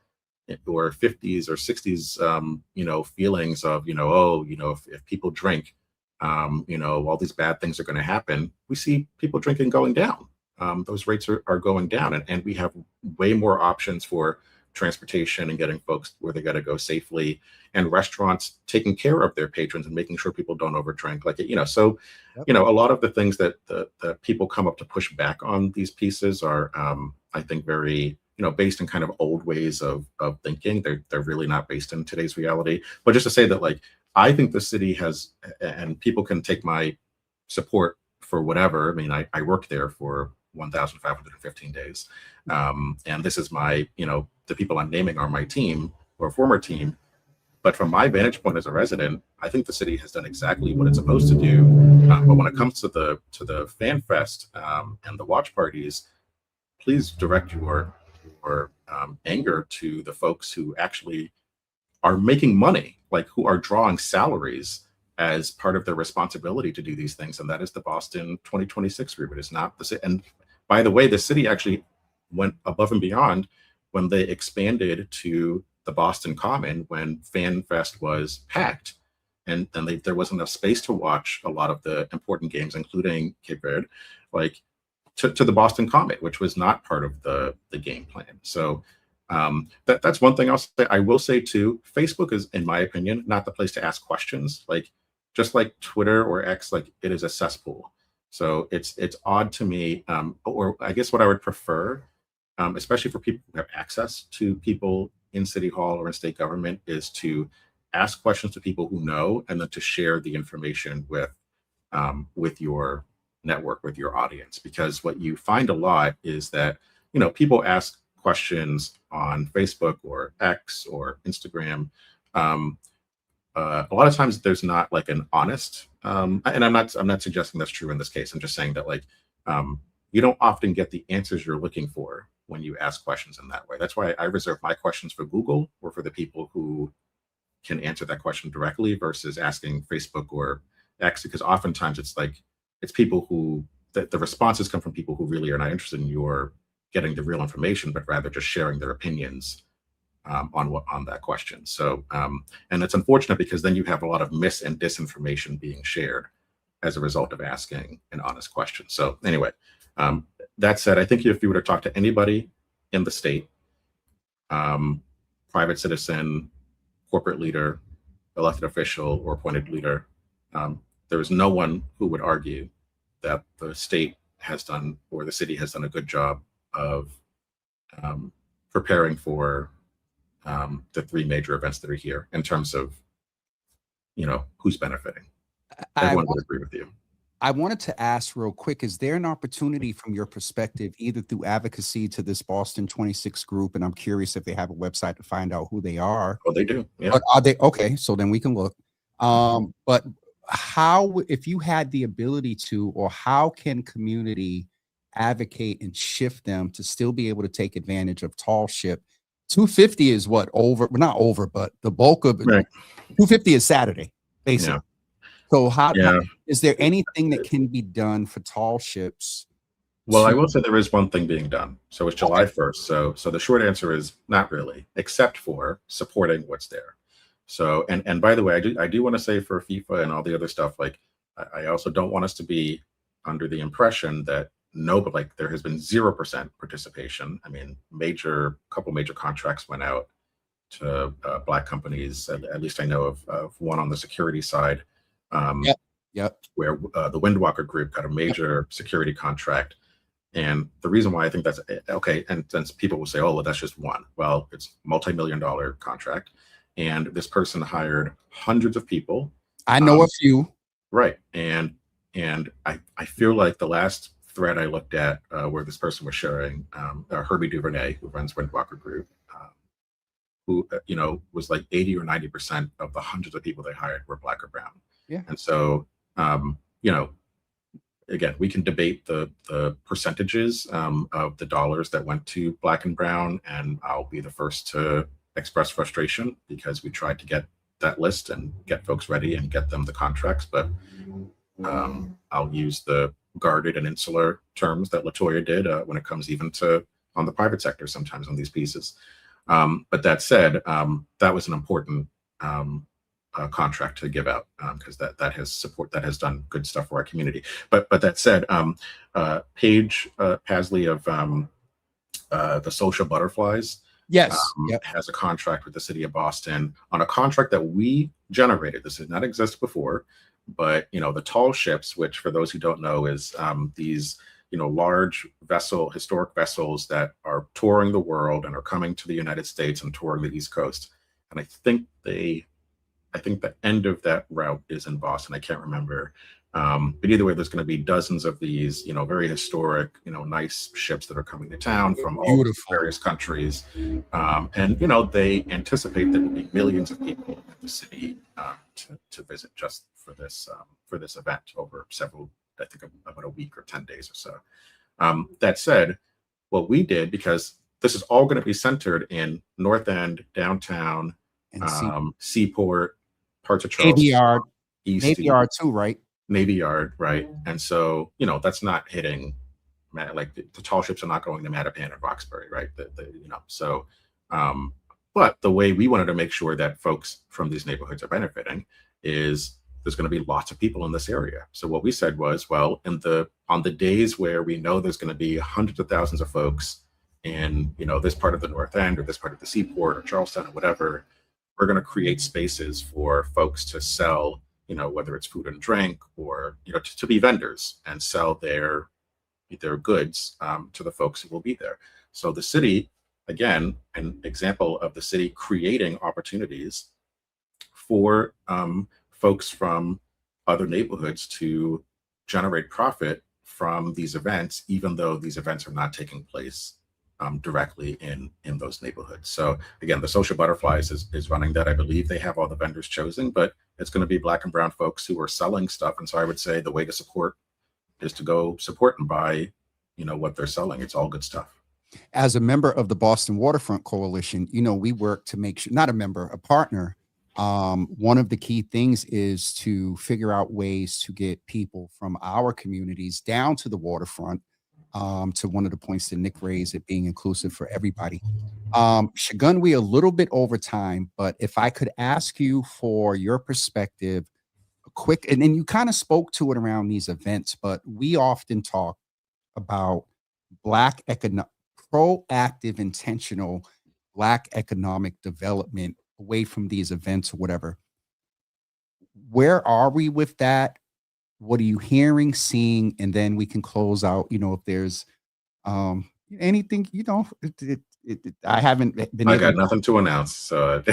or 50s or 60s, feelings of, if people drink, all these bad things are going to happen. We see people drinking going down. Those rates are going down, and we have way more options for transportation and getting folks where they got to go safely, and restaurants taking care of their patrons and making sure people don't overdrink. So, Yep. A lot of the things that people come up to push back on these pieces are, I think, very, based in kind of old ways of thinking. They're really not based in today's reality. But just to say that, like, I think the city has, and people can take my support for whatever. I mean, I worked there for 1,515 days. And this is my, the people I'm naming are my team or former team. But from my vantage point as a resident, I think the city has done exactly what it's supposed to do. But when it comes to the fan fest and the watch parties, please direct your anger to the folks who actually are making money, like who are drawing salaries as part of their responsibility to do these things. And that is the Boston 2026 group. It is not the city. And by the way, the city actually went above and beyond when they expanded to the Boston Common when Fan Fest was packed. And then there wasn't enough space to watch a lot of the important games, including Cape Verde, like to the Boston Common, which was not part of the game plan. So that's one thing I'll say. I will say too, Facebook is, in my opinion, not the place to ask questions. Like, just like Twitter or X, like, it is a cesspool. So it's odd to me, or I guess what I would prefer, especially for people who have access to people in city hall or in state government, is to ask questions to people who know, and then to share the information with your network, with your audience. Because what you find a lot is that, people ask questions on Facebook or X or Instagram. A lot of times there's not like an honest, and I'm not suggesting that's true in this case. I'm just saying that, like, you don't often get the answers you're looking for when you ask questions in that way. That's why I reserve my questions for Google, or for the people who can answer that question directly, versus asking Facebook or X, because oftentimes it's people who the responses come from people who really are not interested in your getting the real information, but rather just sharing their opinions on that question. So, and it's unfortunate, because then you have a lot of mis and disinformation being shared as a result of asking an honest question. So anyway, that said, I think if you were to talk to anybody in the state, private citizen, corporate leader, elected official, or appointed leader, there is no one who would argue that the state has done, or the city has done, a good job of preparing for the three major events that are here, in terms of, who's benefiting. Everyone would agree with you. I wanted to ask real quick, is there an opportunity from your perspective, either through advocacy to this Boston 26 group, and I'm curious if they have a website to find out who they are. Oh, they do. Yeah. But are they okay? So then we can look. But how, if you had the ability to, or how can community advocate and shift them to still be able to take advantage of tall ship? 250 is what, over, not over, but the bulk of it. Right. 250 is Saturday, basically. Yeah. So how is there anything that can be done for tall ships? Well, I will say there is one thing being done. So it's July 1st. So the short answer is not really, except for supporting what's there. So, and by the way, I do want to say, for FIFA and all the other stuff, like, I also don't want us to be under the impression that there has been 0% participation. I mean, couple major contracts went out to Black companies. At least I know of one on the security side. Where the Windwalker Group got a major security contract. And the reason why I think that's okay, and since people will say, oh, well, that's just one. Well, it's multi-million-dollar contract. And this person hired hundreds of people. I know a few. Right. And I feel like the last thread I looked at, where this person was sharing, Herbie Duvernay, who runs Windwalker Group, who was like 80 or 90% of the hundreds of people they hired were Black or brown. Yeah. And so, again, we can debate the percentages of the dollars that went to Black and brown, and I'll be the first to express frustration, because we tried to get that list and get folks ready and get them the contracts, but I'll use the guarded and insular terms that LaToya did when it comes even to on the private sector sometimes on these pieces. But that said, that was an important contract to give out, because that has done good stuff for our community. But that said, Paige Pasley of the Social Butterflies, has a contract with the city of Boston on a contract that we generated. This did not exist before, but the tall ships, which for those who don't know is these large historic vessels that are touring the world and are coming to the United States and touring the East Coast. And I think the end of that route is in Boston. I can't remember. But either way, there's going to be dozens of these, very historic, nice ships that are coming to town from all various countries. And, they anticipate there will be millions of people in the city to visit just for this event over several, I think about a week or 10 days or so. That said, what we did, because this is all going to be centered in North End, downtown, and Seaport, parts of Charleston, Navy Yard too, right? Navy Yard, right? And so, that's not hitting, like the tall ships are not going to Mattapan and Roxbury, right? So, but the way we wanted to make sure that folks from these neighborhoods are benefiting is there's going to be lots of people in this area. So what we said was, well, on the days where we know there's going to be hundreds of thousands of folks in, this part of the North End or this part of the Seaport or Charleston or whatever, we're going to create spaces for folks to sell whether it's food and drink or, to be vendors and sell their goods to the folks who will be there. So the city, again, an example of the city creating opportunities for folks from other neighborhoods to generate profit from these events, even though these events are not taking place directly in those neighborhoods. So again, the Social Butterflies is running that. I believe they have all the vendors chosen, but it's going to be Black and brown folks who are selling stuff. And so I would say the way to support is to go support and buy, what they're selling. It's all good stuff. As a member of the Boston Waterfront Coalition, we work to make sure, not a member, a partner. One of the key things is to figure out ways to get people from our communities down to the waterfront, to one of the points that Nick raised, it being inclusive for everybody. Segun, we a little bit over time, but if I could ask you for your perspective, a quick, and then you kind of spoke to it around these events, but we often talk about Black proactive, intentional Black economic development away from these events or whatever. Where are we with that? What are you hearing, seeing? And then we can close out, if there's anything, I haven't been. I got nothing to announce. So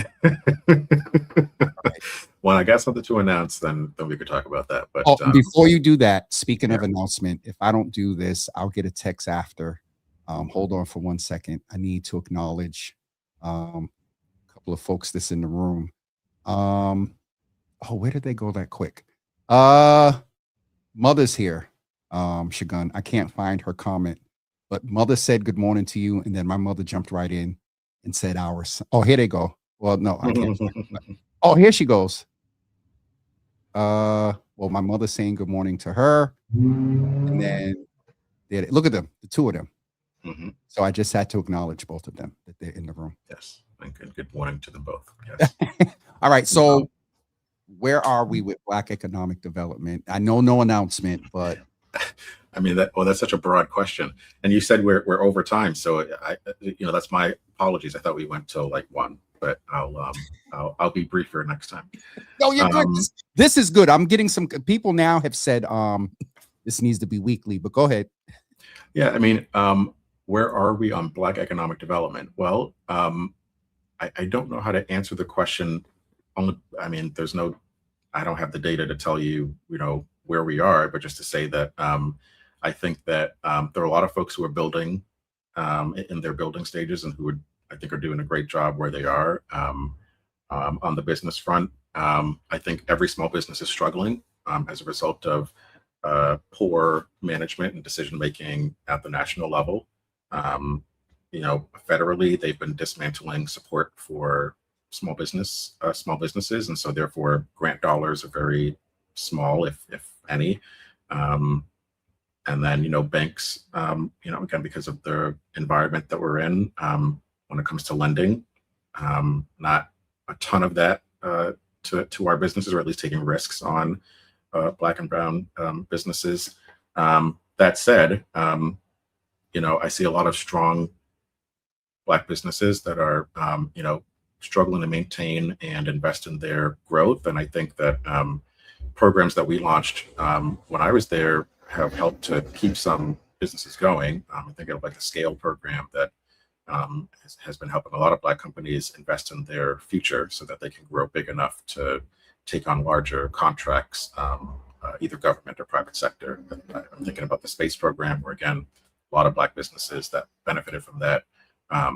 when I got something to announce, then we could talk about that. But before you do that, speaking of announcement, if I don't do this, I'll get a text after. Hold on for 1 second. I need to acknowledge a couple of folks that's in the room. Where did they go that quick? Mother's here, Segun. I can't find her comment, but Mother said good morning to you, and then my mother jumped right in and said ours. Oh, here they go. Well, no, I can't. Oh, here she goes. Well, my mother's saying good morning to her, and then look at them, the two of them. So I just had to acknowledge both of them that they're in the room. Yes, and good morning to them both. Yes. All right, so where are we with Black economic development? I know no announcement, but I mean that's such a broad question. And you said we're over time, so that's my apologies. I thought we went till like 1, but I'll be briefer next time. No, you're good. This is good. I'm getting some people now have said this needs to be weekly, but go ahead. Yeah, I mean, where are we on Black economic development? Well, I don't know how to answer the question. I don't have the data to tell you, where we are, but just to say that I think that there are a lot of folks who are building in their building stages and who I think are doing a great job where they are on the business front. I think every small business is struggling as a result of poor management and decision making at the national level. Federally, they've been dismantling support for small businesses, and so therefore grant dollars are very small, if any. And then banks, again, because of the environment that we're in, when it comes to lending, not a ton of that to our businesses, or at least taking risks on Black and brown businesses. That said, I see a lot of strong Black businesses that are, struggling to maintain and invest in their growth. And I think that programs that we launched when I was there have helped to keep some businesses going. I think of like the Scale program that has been helping a lot of Black companies invest in their future so that they can grow big enough to take on larger contracts, either government or private sector. I'm thinking about the space program, where again, a lot of Black businesses that benefited from that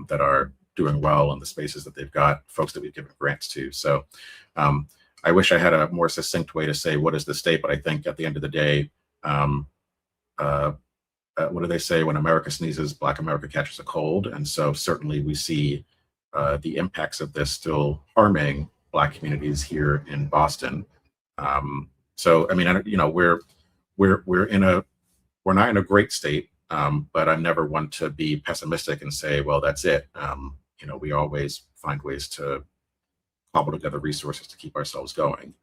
that are doing well in the spaces that they've got, folks that we've given grants to. So I wish I had a more succinct way to say what is the state, but I think at the end of the day, what do they say? When America sneezes, Black America catches a cold. And so certainly we see the impacts of this still harming Black communities here in Boston. So I mean, we're not in a great state, but I'm never one to be pessimistic and say, well, that's it. We always find ways to cobble together resources to keep ourselves going.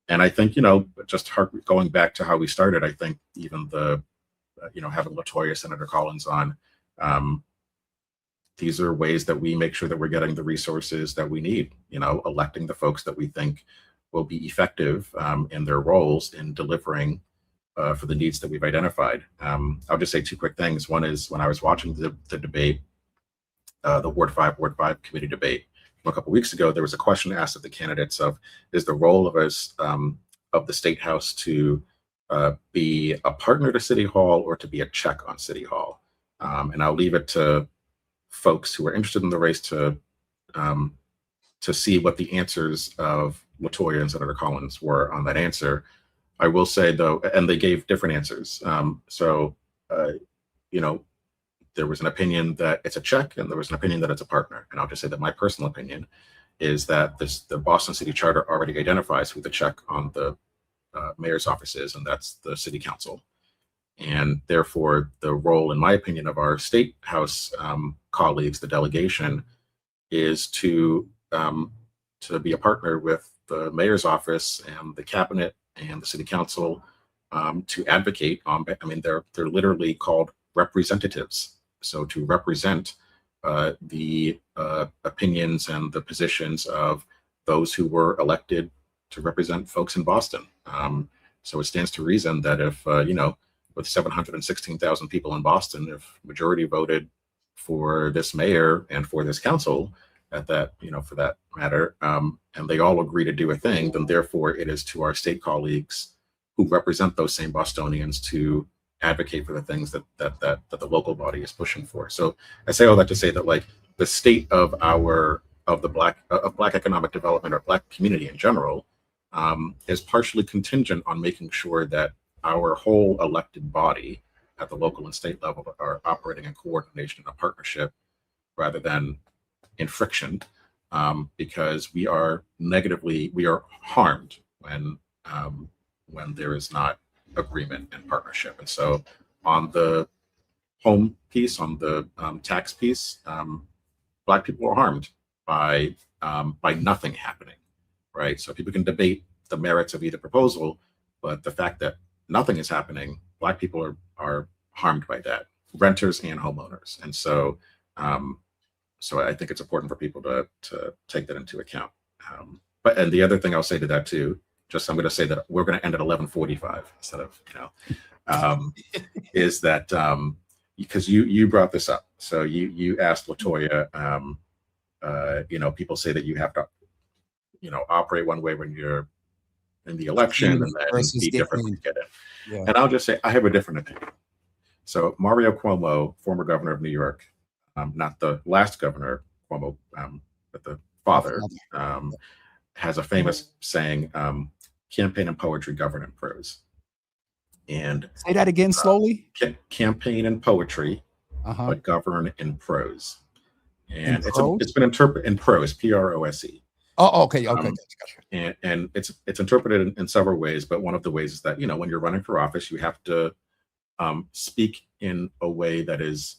And I think, just going back to how we started, I think even having LaToya, Senator Collins on, these are ways that we make sure that we're getting the resources that we need, electing the folks that we think will be effective in their roles in delivering for the needs that we've identified. I'll just say two quick things. One is when I was watching the debate, the Ward 5 committee debate from a couple of weeks ago, there was a question asked of the candidates of, is the role of us of the State House to be a partner to City Hall or to be a check on City Hall? And I'll leave it to folks who are interested in the race to see what the answers of LaToya and Senator Collins were on that answer. I will say though, and they gave different answers. You know, there was an opinion that it's a check and there was an opinion that it's a partner. And I'll just say that my personal opinion is that the Boston City Charter already identifies who the check on the mayor's office is, and that's the city council. And therefore, the role, in my opinion, of our State House colleagues, the delegation, is to be a partner with the mayor's office and the cabinet and the city council to advocate on. I mean, they're literally called representatives. So to represent the opinions and the positions of those who were elected to represent folks in Boston. So it stands to reason that if, you know, with 716,000 people in Boston, if majority voted for this mayor and for this council at that, you know, for that matter, and they all agree to do a thing, then therefore it is to our state colleagues who represent those same Bostonians to advocate for the things that the local body is pushing for. So I say all that to say that, like, the state of the Black economic development or Black community in general is partially contingent on making sure that our whole elected body at the local and state level are operating in coordination and a partnership rather than in friction, because we are harmed when there is not agreement and partnership. And so on the home piece, on the tax piece, Black people are harmed by nothing happening, right? So people can debate the merits of either proposal, but the fact that nothing is happening, Black people are harmed by that, renters and homeowners. And so so I think it's important for people to take that into account. And the other thing I'll say to that too, just I'm going to say that we're going to end at 11:45 instead of, you know, is that because you brought this up. So you asked LaToya, you know, people say that you have to, you know, operate one way when you're in the election and then be different when you get in. Yeah. And I'll just say I have a different opinion. So Mario Cuomo, former governor of New York, not the last governor Cuomo, but the father, has a famous saying, campaign and poetry govern in prose. And say that again slowly. Campaign and poetry, but govern in prose. And it's been interpreted in prose, Prose. Oh, okay, okay. Gotcha. And it's interpreted in several ways, but one of the ways is that, you know, when you're running for office, you have to speak in a way that is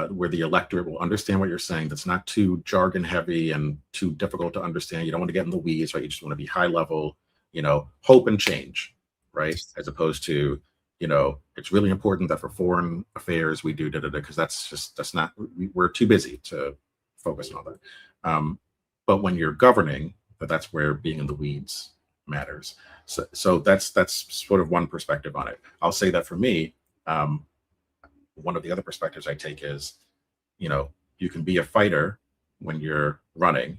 where the electorate will understand what you're saying. That's not too jargon heavy and too difficult to understand. You don't want to get in the weeds, right? You just want to be high level, you know, hope and change, right? As opposed to, you know, it's really important that for foreign affairs we do because that's not, we're too busy to focus on that. But when you're governing, that's where being in the weeds matters. So that's sort of one perspective on it. I'll say that for me, one of the other perspectives I take is, you know, you can be a fighter when you're running,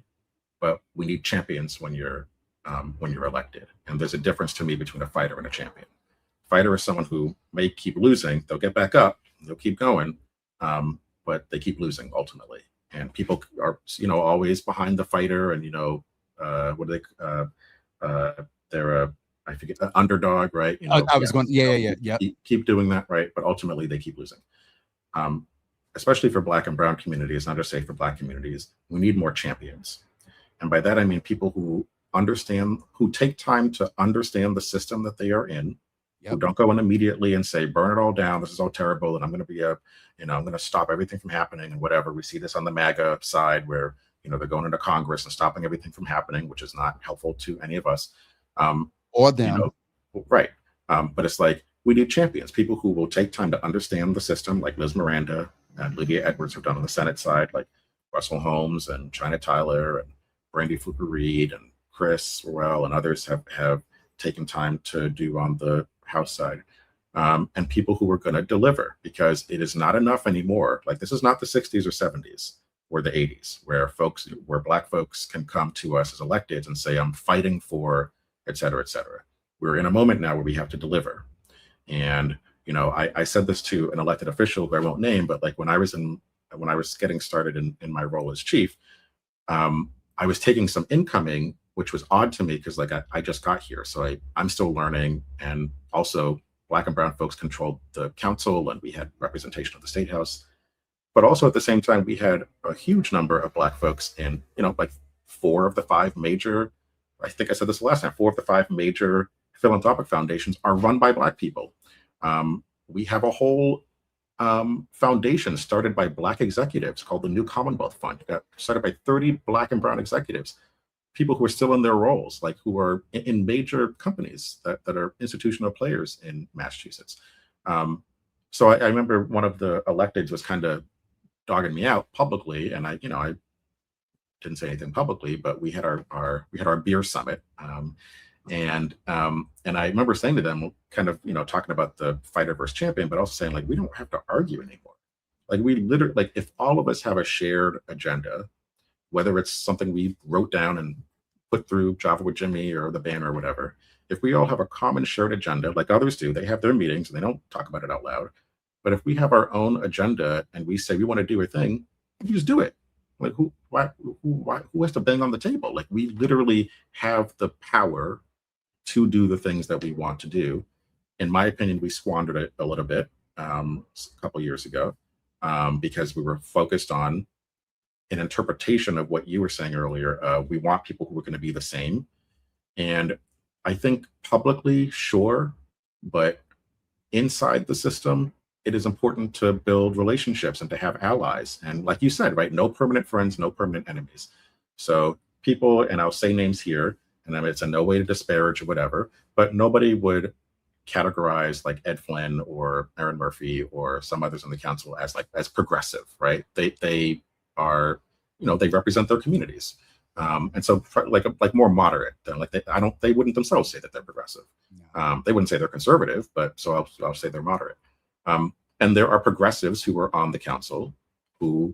but we need champions when you're elected. And there's a difference to me between a fighter and a champion. Fighter is someone who may keep losing, they'll get back up, they'll keep going, but they keep losing ultimately. And people are, you know, always behind the fighter, and, you know, what do they? They're I forget, underdog, right? You know, I was going, yeah. Keep doing that, right? But ultimately, they keep losing. Especially for Black and Brown communities, not just say for Black communities, we need more champions. And by that, I mean people who understand, who take time to understand the system that they are in, who don't go in immediately and say, burn it all down, this is all terrible, and I'm going to be I'm going to stop everything from happening and whatever. We see this on the MAGA side where, you know, they're going into Congress and stopping everything from happening, which is not helpful to any of us. Or them. You know, right. But it's like, we need champions, people who will take time to understand the system, like Liz Miranda and Lydia Edwards have done on the Senate side, like Russell Holmes and China Tyler and Brandy Fooper Reed and Chris, Roel, and others have taken time to do on the House side. And people who are going to deliver, because it is not enough anymore. Like, this is not the 60s or 70s or the 80s where Black folks can come to us as electeds and say, I'm fighting for, et cetera, et cetera. We're in a moment now where we have to deliver. And, you know, I said this to an elected official who I won't name, but like when I was getting started in my role as chief, I was taking some incoming, which was odd to me because like I just got here. So I'm still learning. And also Black and brown folks controlled the council and we had representation of the state house. But also at the same time, we had a huge number of Black folks in, you know, like 4 of the 5 major, I think I said this last time, 4 of the 5 major philanthropic foundations are run by Black people. We have a whole foundation started by Black executives called the New Commonwealth Fund. It got started by 30 Black and brown executives, people who are still in their roles, like who are in major companies that are institutional players in Massachusetts. So I remember one of the electeds was kind of dogging me out publicly, and I didn't say anything publicly, but we had our beer summit, and I remember saying to them, kind of, you know, talking about the fighter versus champion, but also saying like, we don't have to argue anymore. Like, we literally, like, if all of us have a shared agenda, whether it's something we wrote down and put through Java with Jimmy or the banner or whatever, if we all have a common shared agenda, like others do, they have their meetings and they don't talk about it out loud. But if we have our own agenda and we say we want to do a thing, we just do it. Like, who has to bang on the table? Like, we literally have the power to do the things that we want to do. In my opinion, we squandered it a little bit a couple years ago because we were focused on an interpretation of what you were saying earlier. We want people who are going to be the same. And I think publicly, sure, but inside the system, it is important to build relationships and to have allies. And like you said, right, no permanent friends, no permanent enemies. So people, and I'll say names here, and I mean, it's a no way to disparage or whatever, but nobody would categorize like Ed Flynn or Aaron Murphy or some others on the council as progressive, right? They are, you know, they represent their communities. And so like more moderate than like they wouldn't themselves say that they're progressive. They wouldn't say they're conservative, but so I'll say they're moderate. And there are progressives who are on the council who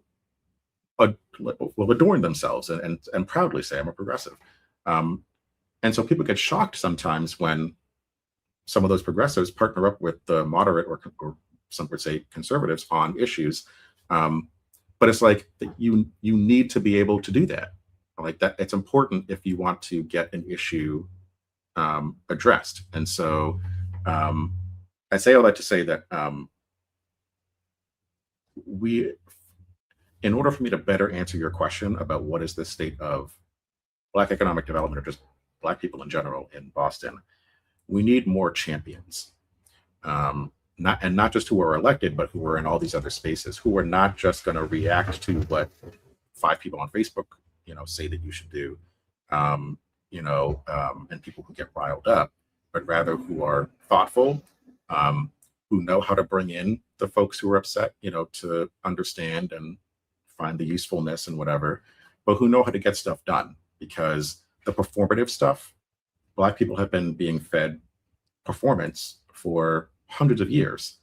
will adorn themselves and proudly say I'm a progressive. And so people get shocked sometimes when some of those progressives partner up with the moderate or some would say conservatives on issues. But it's like you need to be able to do that. Like that, it's important if you want to get an issue addressed. And so I say all that to say that in order for me to better answer your question about what is the state of Black economic development or just Black people in general in Boston, we need more champions. Not just who are elected, but who are in all these other spaces, who are not just going to react to what 5 people on Facebook, you know, say that you should do, you know, and people who get riled up, but rather who are thoughtful, who know how to bring in the folks who are upset, you know, to understand and find the usefulness and whatever, but who know how to get stuff done. Because the performative stuff, Black people have been being fed performance for hundreds of years,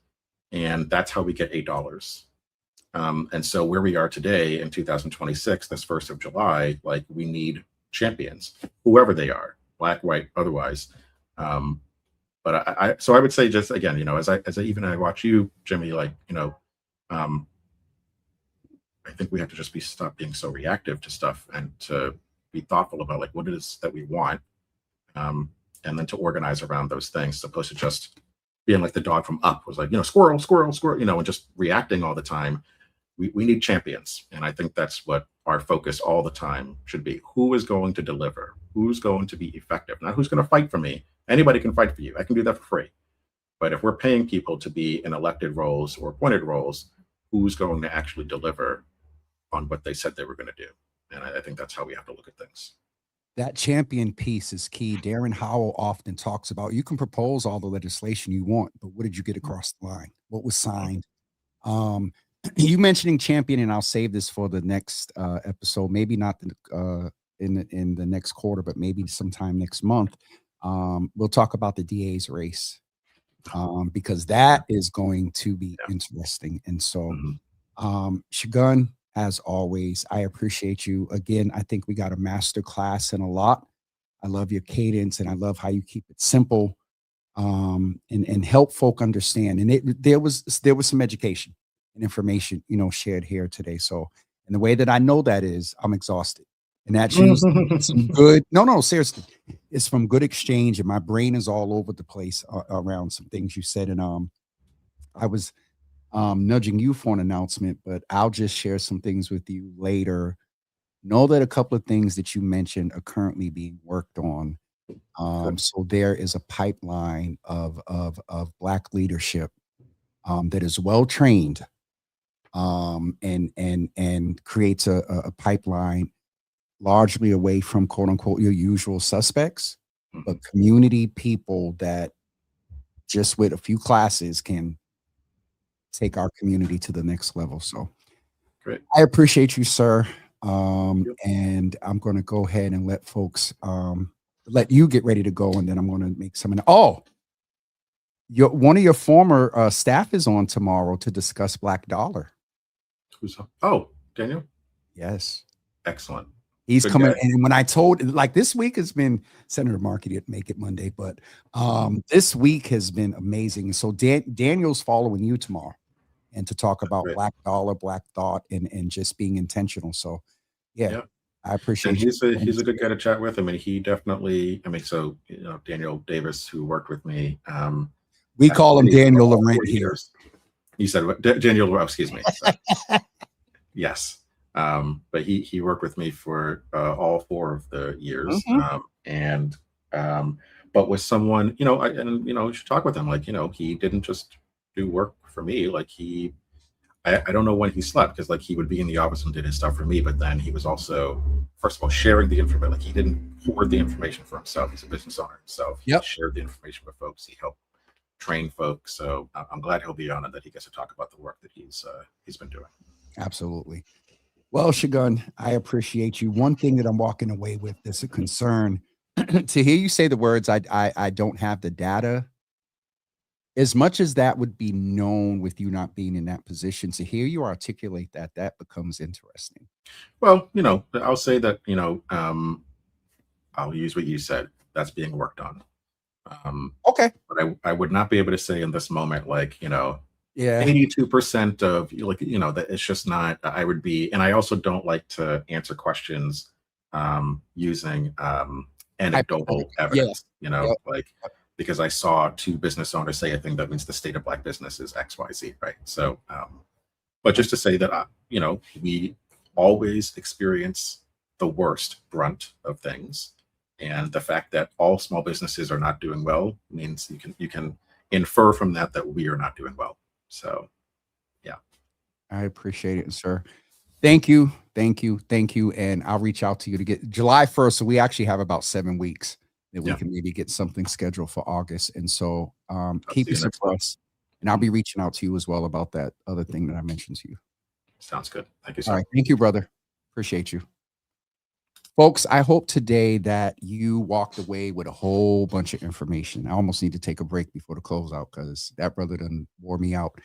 and that's how we get $8. And so where we are today in 2026, this 1st of July, like we need champions, whoever they are, Black, white, otherwise. But so I would say, just again, you know, as I watch you, Jimmy, like, you know, I think we have to just stop being so reactive to stuff and to be thoughtful about like what it is that we want, and then to organize around those things, as opposed to just being like the dog from Up was like, you know, squirrel, squirrel, squirrel, you know, and just reacting all the time. We need champions. And I think that's what our focus all the time should be. Who is going to deliver? Who's going to be effective? Not who's going to fight for me. Anybody can fight for you. I can do that for free. But if we're paying people to be in elected roles or appointed roles, who's going to actually deliver on what they said they were going to do? And I think that's how we have to look at things. That champion piece is key. Darren Howell often talks about, you can propose all the legislation you want, but what did you get across the line? What was signed? You mentioning champion, and I'll save this for the next episode, maybe not the in the next quarter, but maybe sometime next month. We'll talk about the DA's race, because that is going to be interesting. And so, Segun, as always, I appreciate you. Again, I think we got a master class in a lot. I love your cadence, and I love how you keep it simple, and help folk understand. And there was some education and information, shared here today. So, and the way that I know that is I'm exhausted. And that's usually some good, no, seriously, it's from good exchange. And my brain is all over the place around some things you said. And I was nudging you for an announcement, but I'll just share some things with you later. Know that a couple of things that you mentioned are currently being worked on. So there is a pipeline of Black leadership that is well trained, and creates a pipeline largely away from quote unquote your usual suspects, but community people that just with a few classes can take our community to the next level. So Great. I appreciate you, sir. And I'm going to go ahead and let folks, let you get ready to go. And then I'm going to make some, one of your former staff is on tomorrow to discuss Black Dollar. Who's on? Oh, Daniel? Yes. Excellent. He's Good coming. guy. And when I told, like, this week has been, Senator Markey didn't make it Monday, but this week has been amazing. So Daniel's following you tomorrow, and to talk about Black Dollar, Black Thought, and just being intentional. So yeah. I appreciate and he's a good guy to chat with. I mean, he definitely, so Daniel Davis, who worked with me, we call him Daniel Laurent here. Years. You said what? Daniel, excuse me. Yes. But he worked with me for all 4 of the years. But with someone, you should talk with him. Like, he didn't just do work for me. Like I don't know when he slept, because like he would be in the office and did his stuff for me, but then he was also, first of all, sharing the information. Like, he didn't hoard the information for himself. He's a business owner himself. He shared the information with folks. He helped train folks. So I'm glad he'll be on, and that he gets to talk about the work that he's been doing. Absolutely. Well, Segun, I appreciate you. One thing that I'm walking away with that's a concern to hear you say the words, I don't have the data. As much as that would be known with you not being in that position, to hear you articulate that becomes interesting. Well, I'll say that, I'll use what you said. That's being worked on. Okay. But I would not be able to say in this moment, like, 82% of, like, that it's just not, I would be, and I also don't like to answer questions using anecdotal evidence, like, because I saw 2 business owners say a thing that means the state of Black business is XYZ, right? So, but just to say that, we always experience the worst brunt of things. And the fact that all small businesses are not doing well means you can infer from that we are not doing well. So, yeah. I appreciate it, sir. Thank you. And I'll reach out to you to get July 1st. So we actually have about 7 weeks that we can maybe get something scheduled for August. And so keep us abreast. And I'll be reaching out to you as well about that other thing that I mentioned to you. Sounds good. Thank you, sir. All right. Thank you, brother. Appreciate you. Folks, I hope today that you walked away with a whole bunch of information. I almost need to take a break before the closeout, because that brother done wore me out.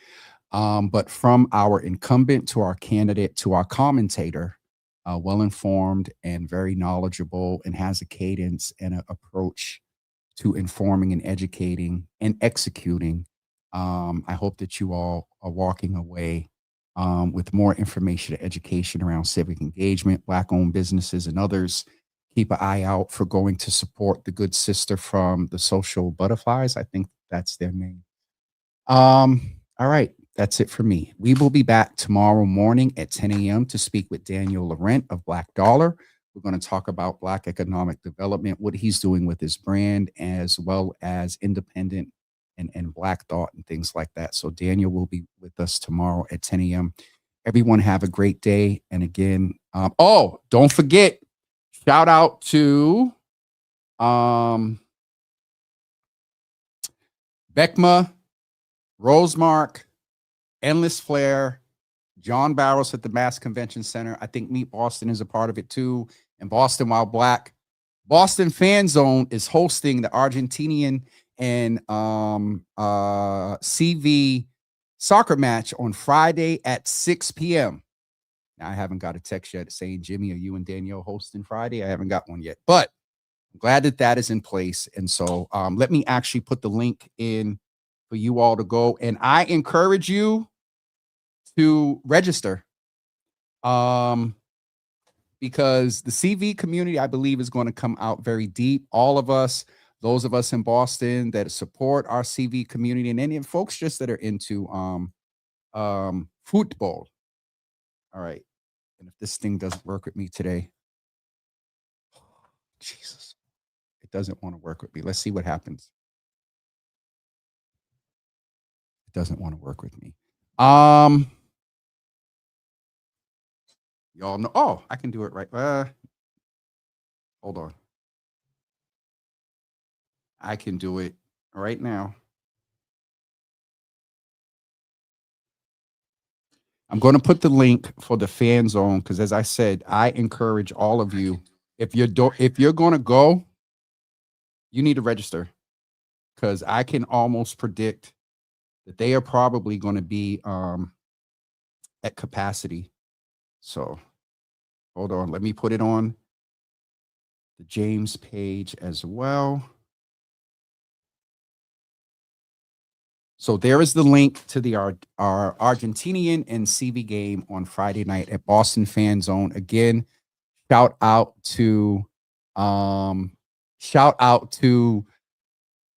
But from our incumbent to our candidate to our commentator, well-informed and very knowledgeable, and has a cadence and an approach to informing and educating and executing. I hope that you all are walking away with more information and education around civic engagement, Black-owned businesses, and others. Keep an eye out for going to support the good sister from the Social Butterflies. I think that's their name. All right. That's it for me. We will be back tomorrow morning at 10 a.m. to speak with Daniel Laurent of Black Dollar. We're going to talk about Black economic development, what he's doing with his brand, as well as independent and Black thought and things like that. So Daniel will be with us tomorrow at 10 a.m. Everyone have a great day. And again, don't forget, shout out to Beckma, Rosemark, Endless Flare, John Barrows at the Mass Convention Center. I think Meet Boston is a part of it too. and Boston While Black. Boston Fan Zone is hosting the Argentinian and CV soccer match on Friday at 6 p.m. Now, I haven't got a text yet saying, Jimmy, are you and Danielle hosting Friday? I haven't got one yet, but I'm glad that that is in place. And so let me actually put the link in for you all to go. And I encourage you to register because the CV community, I believe, is going to come out very deep. All of us, those of us in Boston that support our CV community, and any folks just that are into football. All right. And if this thing doesn't work with me today, Jesus, it doesn't want to work with me. Let's see what happens. It doesn't want to work with me. Y'all know. Oh, I can do it right. Hold on. I can do it right now. I'm going to put the link for the fan zone because, as I said, I encourage all of you. If you're going to go, you need to register because I can almost predict that they are probably going to be at capacity. So hold on. Let me put it on the James page as well. So there is the link to the our Argentinian and CV game on Friday night at Boston Fan Zone. Again, shout out to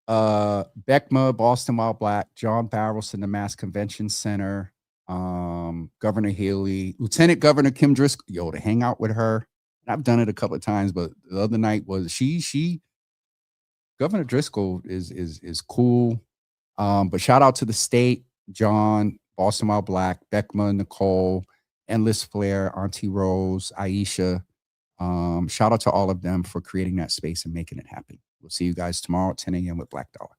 Beckma, Boston While Black, John Barrelson, the Mass Convention Center, Governor Haley, Lieutenant Governor Kim Driscoll, to hang out with her. I've done it a couple of times, but the other night was Governor Driscoll is cool. But shout out to the state, John, Boston While Black, Beckma, Nicole, Endless Flair, Auntie Rose, Aisha. Shout out to all of them for creating that space and making it happen. We'll see you guys tomorrow at 10 a.m. with Black Dollar.